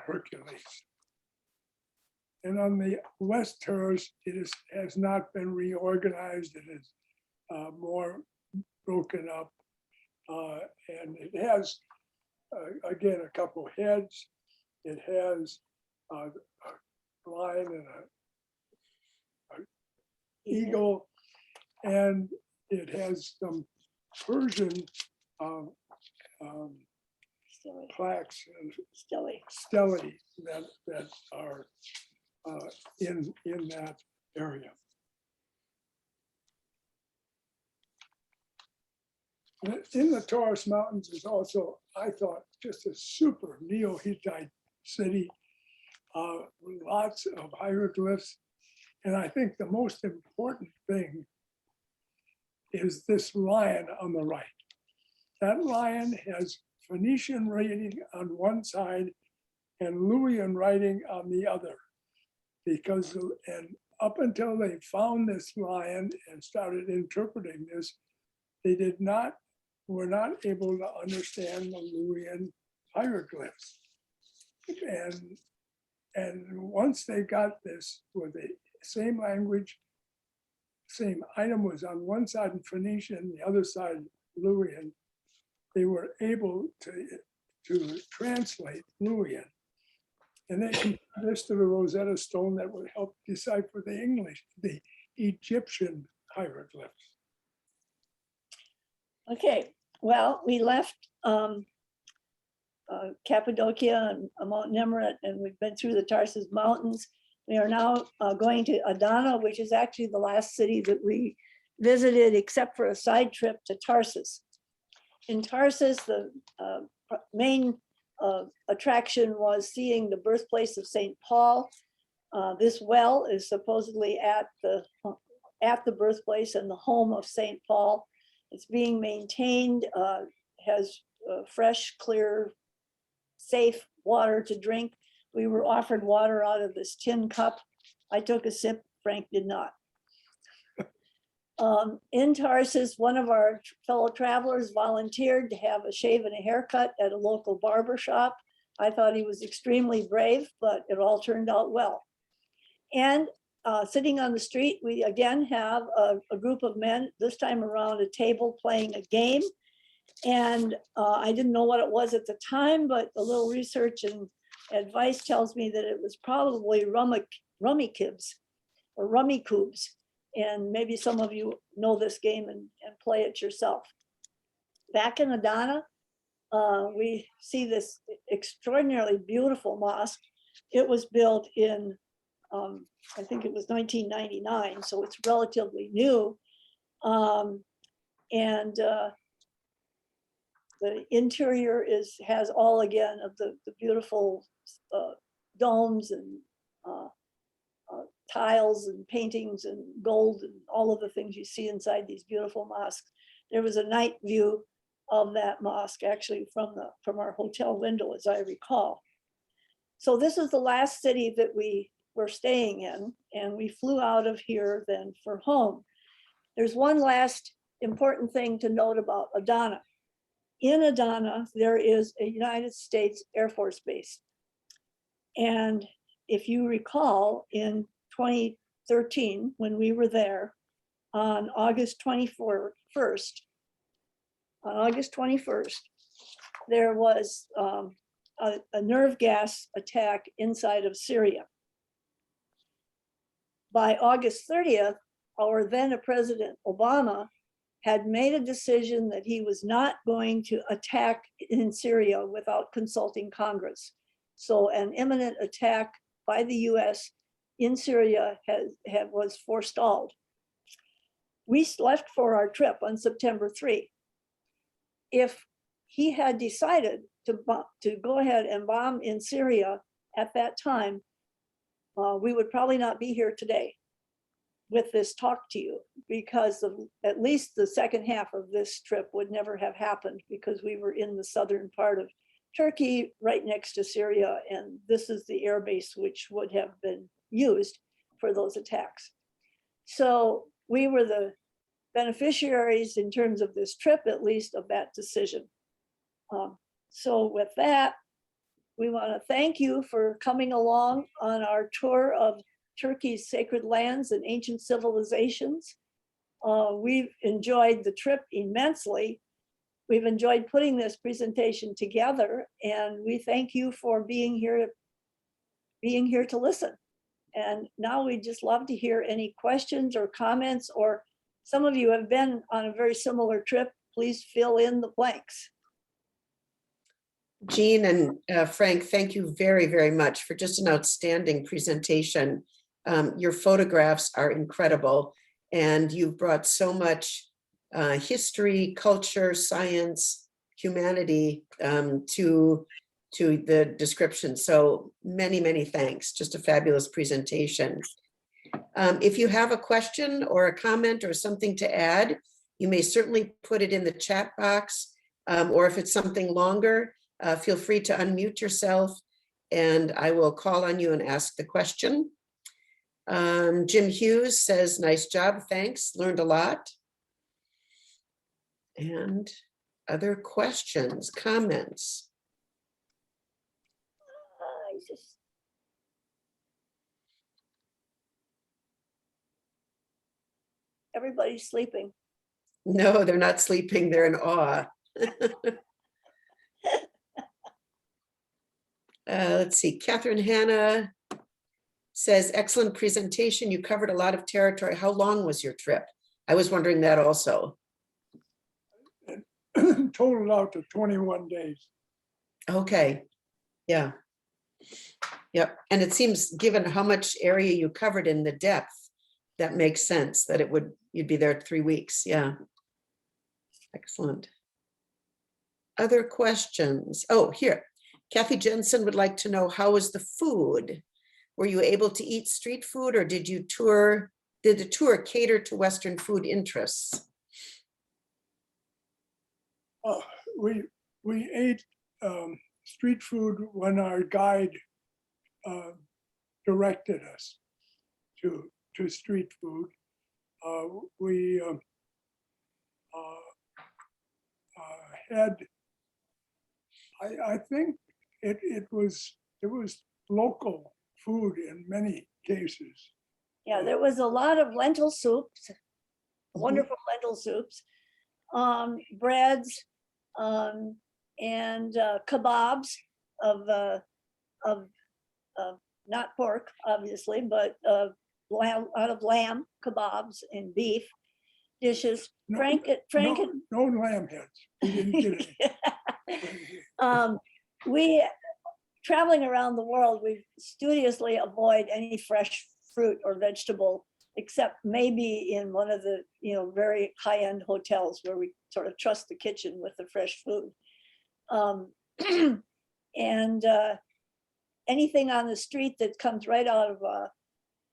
S3: Hercules. And on the west terrace, has not been reorganized. It is more broken up. And it has, again, a couple heads. It has a lion and an eagle, and it has some Persian plaques and stelae that are in that area. In the Taurus Mountains is also, I thought, just a super Neo-Hittite city, with lots of hieroglyphs. And I think the most important thing is this lion on the right. That lion has Phoenician writing on one side and Luwian writing on the other. Because, and up until they found this lion and started interpreting this, they were not able to understand the Luwian hieroglyphs. And once they got this with the same language, same item was on one side in Phoenician, the other side Luwian, they were able to translate Luwian. And they compared this to the Rosetta Stone that would help decipher the Egyptian hieroglyphs.
S2: Okay, well, we left Cappadocia and Mount Nimrat, and we've been through the Tarsus Mountains. We are now going to Adana, which is actually the last city that we visited, except for a side trip to Tarsus. In Tarsus, the main attraction was seeing the birthplace of St. Paul. This well is supposedly at the birthplace and the home of St. Paul. It's being maintained, has fresh, clear, safe water to drink. We were offered water out of this tin cup. I took a sip, Frank did not. In Tarsus, one of our fellow travelers volunteered to have a shave and a haircut at a local barber shop. I thought he was extremely brave, but it all turned out well. And sitting on the street, we again have a group of men, this time around a table playing a game. And I didn't know what it was at the time, but a little research and advice tells me that it was probably rummikubs or rummy cubes. And maybe some of you know this game and play it yourself. Back in Adana, we see this extraordinarily beautiful mosque. It was built in, I think it was 1999, so it's relatively new. The interior has all again of the beautiful domes and tiles and paintings and gold and all of the things you see inside these beautiful mosques. There was a night view of that mosque actually from our hotel window, as I recall. So this is the last city that we were staying in, and we flew out of here then for home. There's one last important thing to note about Adana. In Adana, there is a United States Air Force base. And if you recall, in 2013, when we were there, on August 21st, on August 21st, there was a nerve gas attack inside of Syria. By August 30th, our then President Obama had made a decision that he was not going to attack in Syria without consulting Congress. So an imminent attack by the US in Syria was forestalled. We left for our trip on September 3. If he had decided to go ahead and bomb in Syria at that time, we would probably not be here today with this talk to you, because at least the second half of this trip would never have happened, because we were in the southern part of Turkey, right next to Syria, and this is the air base which would have been used for those attacks. So we were the beneficiaries in terms of this trip, at least, of that decision. So with that, we want to thank you for coming along on our tour of Turkey's sacred lands and ancient civilizations. We've enjoyed the trip immensely. We've enjoyed putting this presentation together, and we thank you for being here to listen. And now we'd just love to hear any questions or comments, or some of you have been on a very similar trip. Please fill in the blanks.
S1: Jean and Frank, thank you very, very much for just an outstanding presentation. Your photographs are incredible, and you've brought so much history, culture, science, humanity to the description. So many, many thanks. Just a fabulous presentation. If you have a question or a comment or something to add, you may certainly put it in the chat box, or if it's something longer, feel free to unmute yourself and I will call on you and ask the question. Jim Hughes says, nice job, thanks, learned a lot. And other questions, comments?
S2: Everybody's sleeping.
S1: No, they're not sleeping, they're in awe. Let's see, Catherine Hanna says, excellent presentation. You covered a lot of territory. How long was your trip? I was wondering that also.
S3: Totaled out to 21 days.
S1: Okay, yeah. Yep, and it seems, given how much area you covered in the depth, that makes sense that you'd be there 3 weeks, yeah. Excellent. Other questions? Oh, here. Kathy Jensen would like to know, how was the food? Were you able to eat street food, or did the tour cater to Western food interests?
S3: We ate street food when our guide directed us to street food. We had, I think it was local food in many cases.
S2: Yeah, there was a lot of lentil soups, wonderful lentil soups, breads, and kebabs of not pork, obviously, but lamb, out of lamb kebabs and beef dishes.
S3: No lamb heads. We didn't get any.
S2: We, traveling around the world, we studiously avoid any fresh fruit or vegetable, except maybe in one of the very high-end hotels where we sort of trust the kitchen with the fresh food. And anything on the street that comes right out of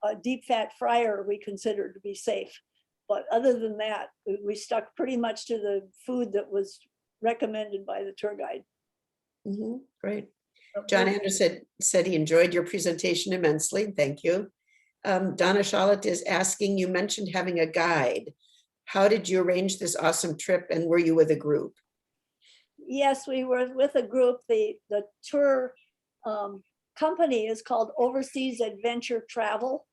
S2: a deep fat fryer we consider to be safe. But other than that, we stuck pretty much to the food that was recommended by the tour guide.
S1: Great. John Anderson said he enjoyed your presentation immensely. Thank you. Donna Charlotte is asking, you mentioned having a guide. How did you arrange this awesome trip, and were you with a group?
S2: Yes, we were with a group. The tour company is called Overseas Adventure Travel.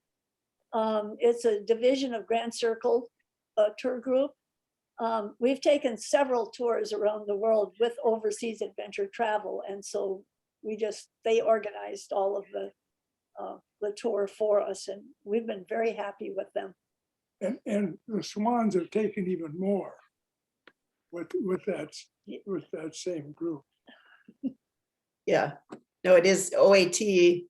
S2: It's a division of Grand Circle Tour Group. We've taken several tours around the world with Overseas Adventure Travel, and so they organized all of the tour for us, and we've been very happy with them.
S3: And the Swans have taken even more with that same group.
S1: Yeah, no, it is OAT,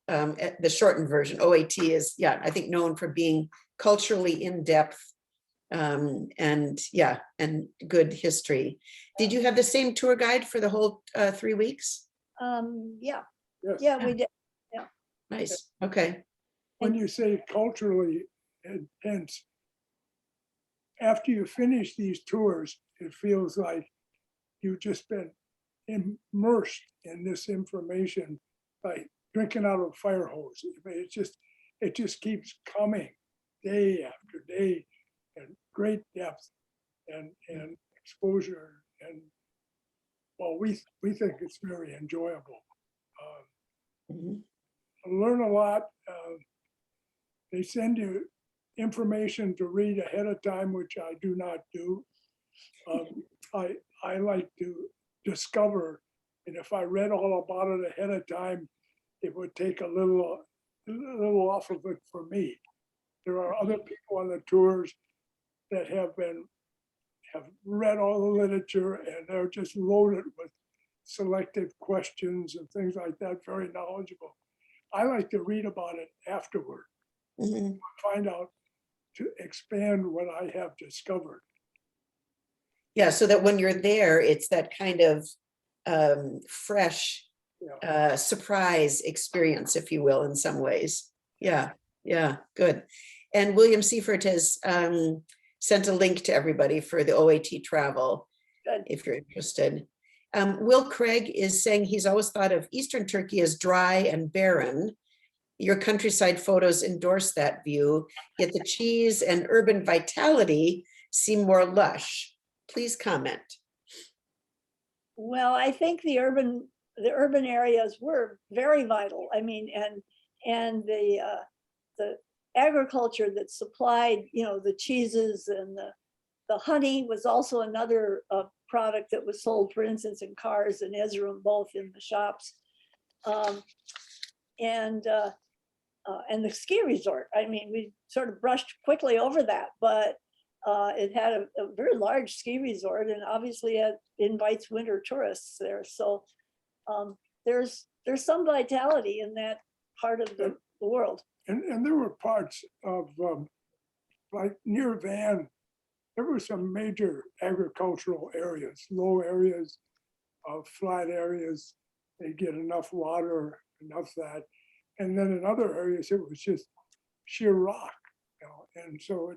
S1: the shortened version. OAT is, yeah, I think known for being culturally in-depth, and yeah, and good history. Did you have the same tour guide for the whole 3 weeks?
S2: Yeah,
S3: Yes.
S2: yeah, we did.
S1: Nice, okay.
S3: When you say culturally intense, after you finish these tours, it feels like you've just been immersed in this information, like drinking out of a fire hose. I mean, it just keeps coming day after day, and great depth and exposure. And well, we think it's very enjoyable.
S1: Mhm.
S3: Learn a lot. They send you information to read ahead of time, which I do not do. I like to discover, and if I read all about it ahead of time, it would take a little off of it for me. There are other people on the tours that have read all the literature, and they're just loaded with selective questions and things like that, very knowledgeable. I like to read about it afterward,
S1: Mhm.
S3: find out, to expand what I have discovered.
S1: Yeah, so that when you're there, it's that kind of fresh
S3: Yeah.
S1: surprise experience, if you will, in some ways. Yeah, yeah, good. And William Seifert has sent a link to everybody for the OAT travel,
S2: Good.
S1: if you're interested. Will Craig is saying he's always thought of Eastern Turkey as dry and barren. Your countryside photos endorse that view, yet the cheese and urban vitality seem more lush. Please comment.
S2: Well, I think the urban areas were very vital. I mean, and the agriculture that supplied, the cheeses and the honey was also another product that was sold, for instance, in cars and Ezra, both in the shops. And the ski resort. I mean, we sort of brushed quickly over that, but it had a very large ski resort, and obviously it invites winter tourists there. So there's some vitality in that part of the world.
S3: And there were parts of, like near Van, there were some major agricultural areas, low areas, flat areas. They get enough water, enough that. And then in other areas, it was just sheer rock, and so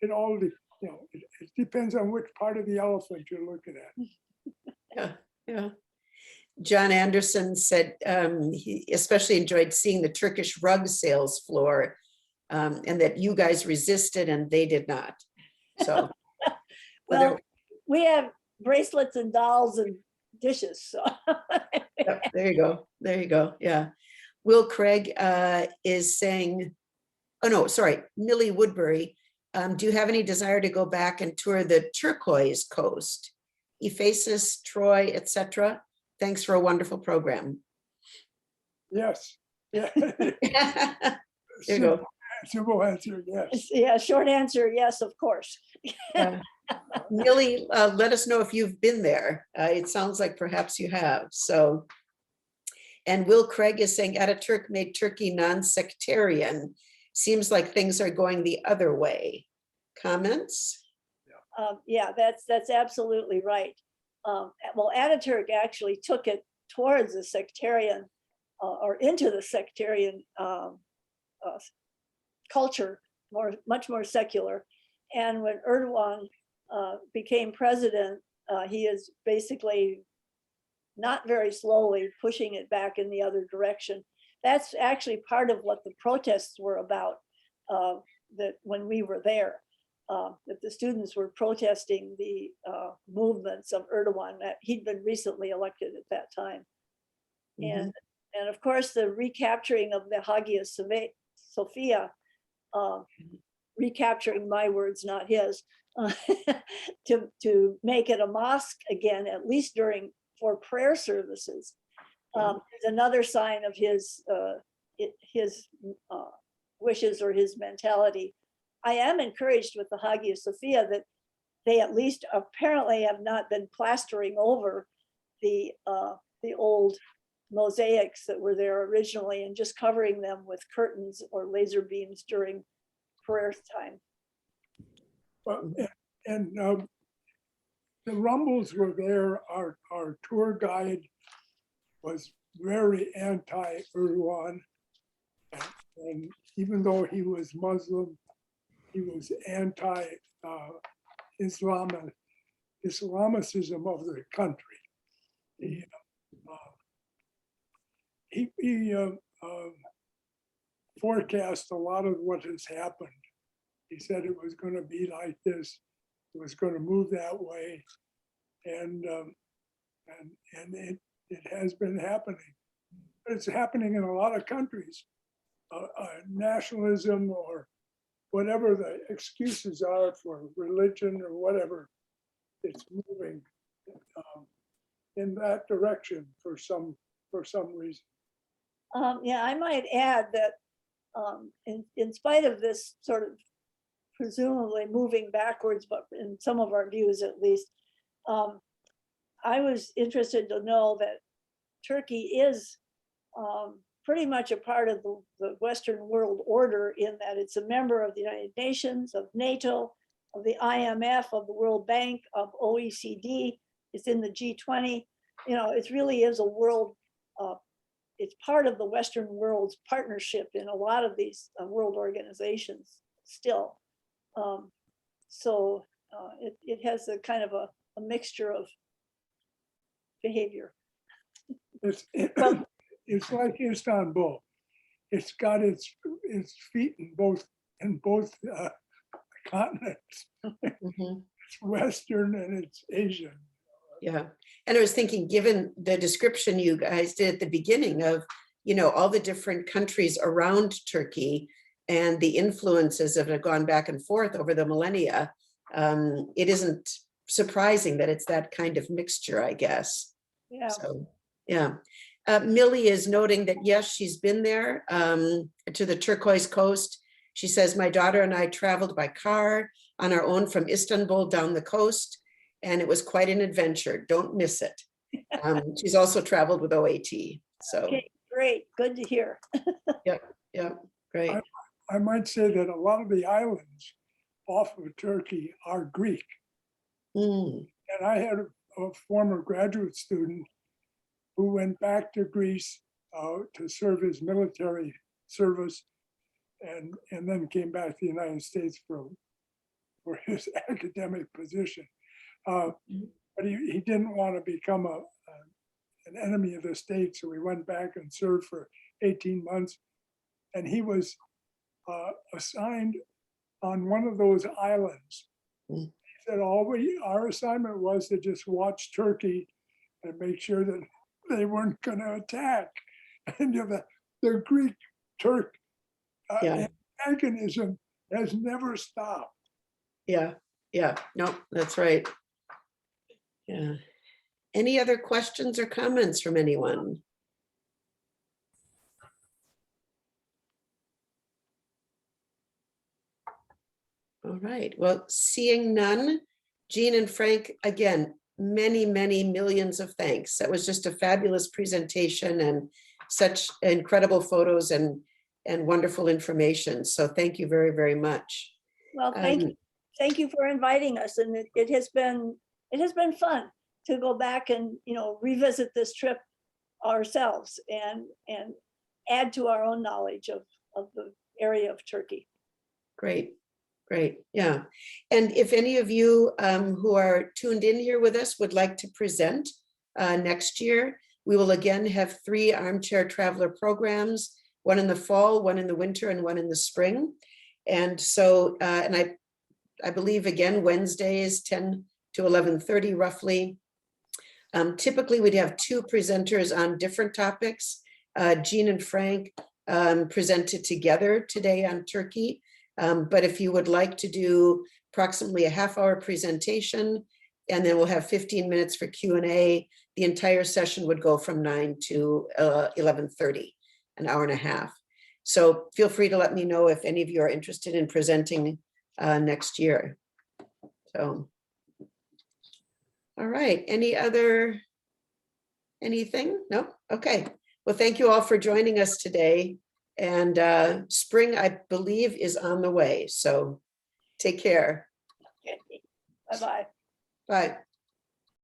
S3: it all, it depends on which part of the elephant you're looking at.
S1: Yeah, yeah. John Anderson said he especially enjoyed seeing the Turkish rug sales floor, and that you guys resisted and they did not. So,
S2: Well, we have bracelets and dolls and dishes. So
S1: yep, there you go. There you go. Yeah. Will Craig is saying, oh no, sorry, Millie Woodbury. Do you have any desire to go back and tour the turquoise coast, Ephesus, Troy, etc.? Thanks for a wonderful program.
S3: Yes. Yeah.
S1: There you go.
S3: Simple answer, yes.
S2: yeah, short answer, yes, of course.
S1: Yeah. Millie, let us know if you've been there. It sounds like perhaps you have. So, and Will Craig is saying Ataturk made Turkey non-sectarian. Seems like things are going the other way. Comments?
S2: Yeah, that's absolutely right. Well, Ataturk actually took it towards the sectarian or into the sectarian culture, much more secular. And when Erdogan became president, he is basically not very slowly pushing it back in the other direction. That's actually part of what the protests were about, that when we were there, that the students were protesting the movements of Erdogan, that he'd been recently elected at that time.
S1: Mhm.
S2: And of course, the recapturing of the Hagia Sophia recapturing my words, not his, to make it a mosque again, at least for prayer services. Is another sign of his wishes or his mentality. I am encouraged with the Hagia Sophia that they at least apparently have not been plastering over the old mosaics that were there originally and just covering them with curtains or laser beams during prayer time.
S3: Well, and the rumbles were there. Our tour guide was very anti-Erdogan. And even though he was Muslim, he was Islamicism of the country. He forecast a lot of what has happened. He said it was going to be like this, it was going to move that way, and it has been happening. But it's happening in a lot of countries. Nationalism or whatever the excuses are for religion or whatever, it's moving in that direction for some reason.
S2: Yeah, I might add that in spite of this sort of presumably moving backwards, but in some of our views at least, I was interested to know that Turkey is pretty much a part of the Western world order, in that it's a member of the United Nations, of NATO, of the IMF, of the World Bank, of OECD. It's in the G20. It really is a world, it's part of the Western world's partnership in a lot of these world organizations still. So it has a kind of a mixture of behavior.
S3: It's like Istanbul. It's got its feet in both continents. It's Western and it's Asian.
S1: Yeah. And I was thinking, given the description you guys did at the beginning of, all the different countries around Turkey and the influences that have gone back and forth over the millennia, it isn't surprising that it's that kind of mixture, I guess.
S2: Yeah.
S1: So, yeah. Millie is noting that, yes, she's been there to the turquoise coast. She says, my daughter and I traveled by car on our own from Istanbul down the coast, and it was quite an adventure. Don't miss it. She's also traveled with OAT. So
S2: okay, great, good to hear.
S1: yeah, great.
S3: I might say that a lot of the islands off of Turkey are Greek. And I had a former graduate student who went back to Greece to serve his military service, and then came back to the United States for his academic position. But he didn't want to become an enemy of the state, so he went back and served for 18 months. And he was assigned on one of those islands. He said, our assignment was to just watch Turkey and make sure that they weren't going to attack. And the Greek-Turk antagonism has never stopped.
S1: Yeah, no, that's right. Yeah. Any other questions or comments from anyone? All right, well, seeing none, Jean and Frank, again, many, many millions of thanks. That was just a fabulous presentation and such incredible photos and wonderful information. So thank you very, very much.
S2: Well, thank you for inviting us, and it has been fun to go back and revisit this trip ourselves and add to our own knowledge of the area of Turkey.
S1: Great. Yeah. And if any of you who are tuned in here with us would like to present next year, we will again have 3 Armchair Traveler programs, one in the fall, one in the winter, and one in the spring. And so, and I believe again, Wednesday is 10 to 11:30 roughly. Typically we'd have 2 presenters on different topics. Jean and Frank presented together today on Turkey. But if you would like to do approximately a half-hour presentation, and then we'll have 15 minutes for Q&A, the entire session would go from 9 to 11:30, an hour and a half. So feel free to let me know if any of you are interested in presenting next year. So, all right, anything? No? Okay. Well, thank you all for joining us today. And spring, I believe, is on the way. So take care.
S2: Bye-bye.
S1: Bye.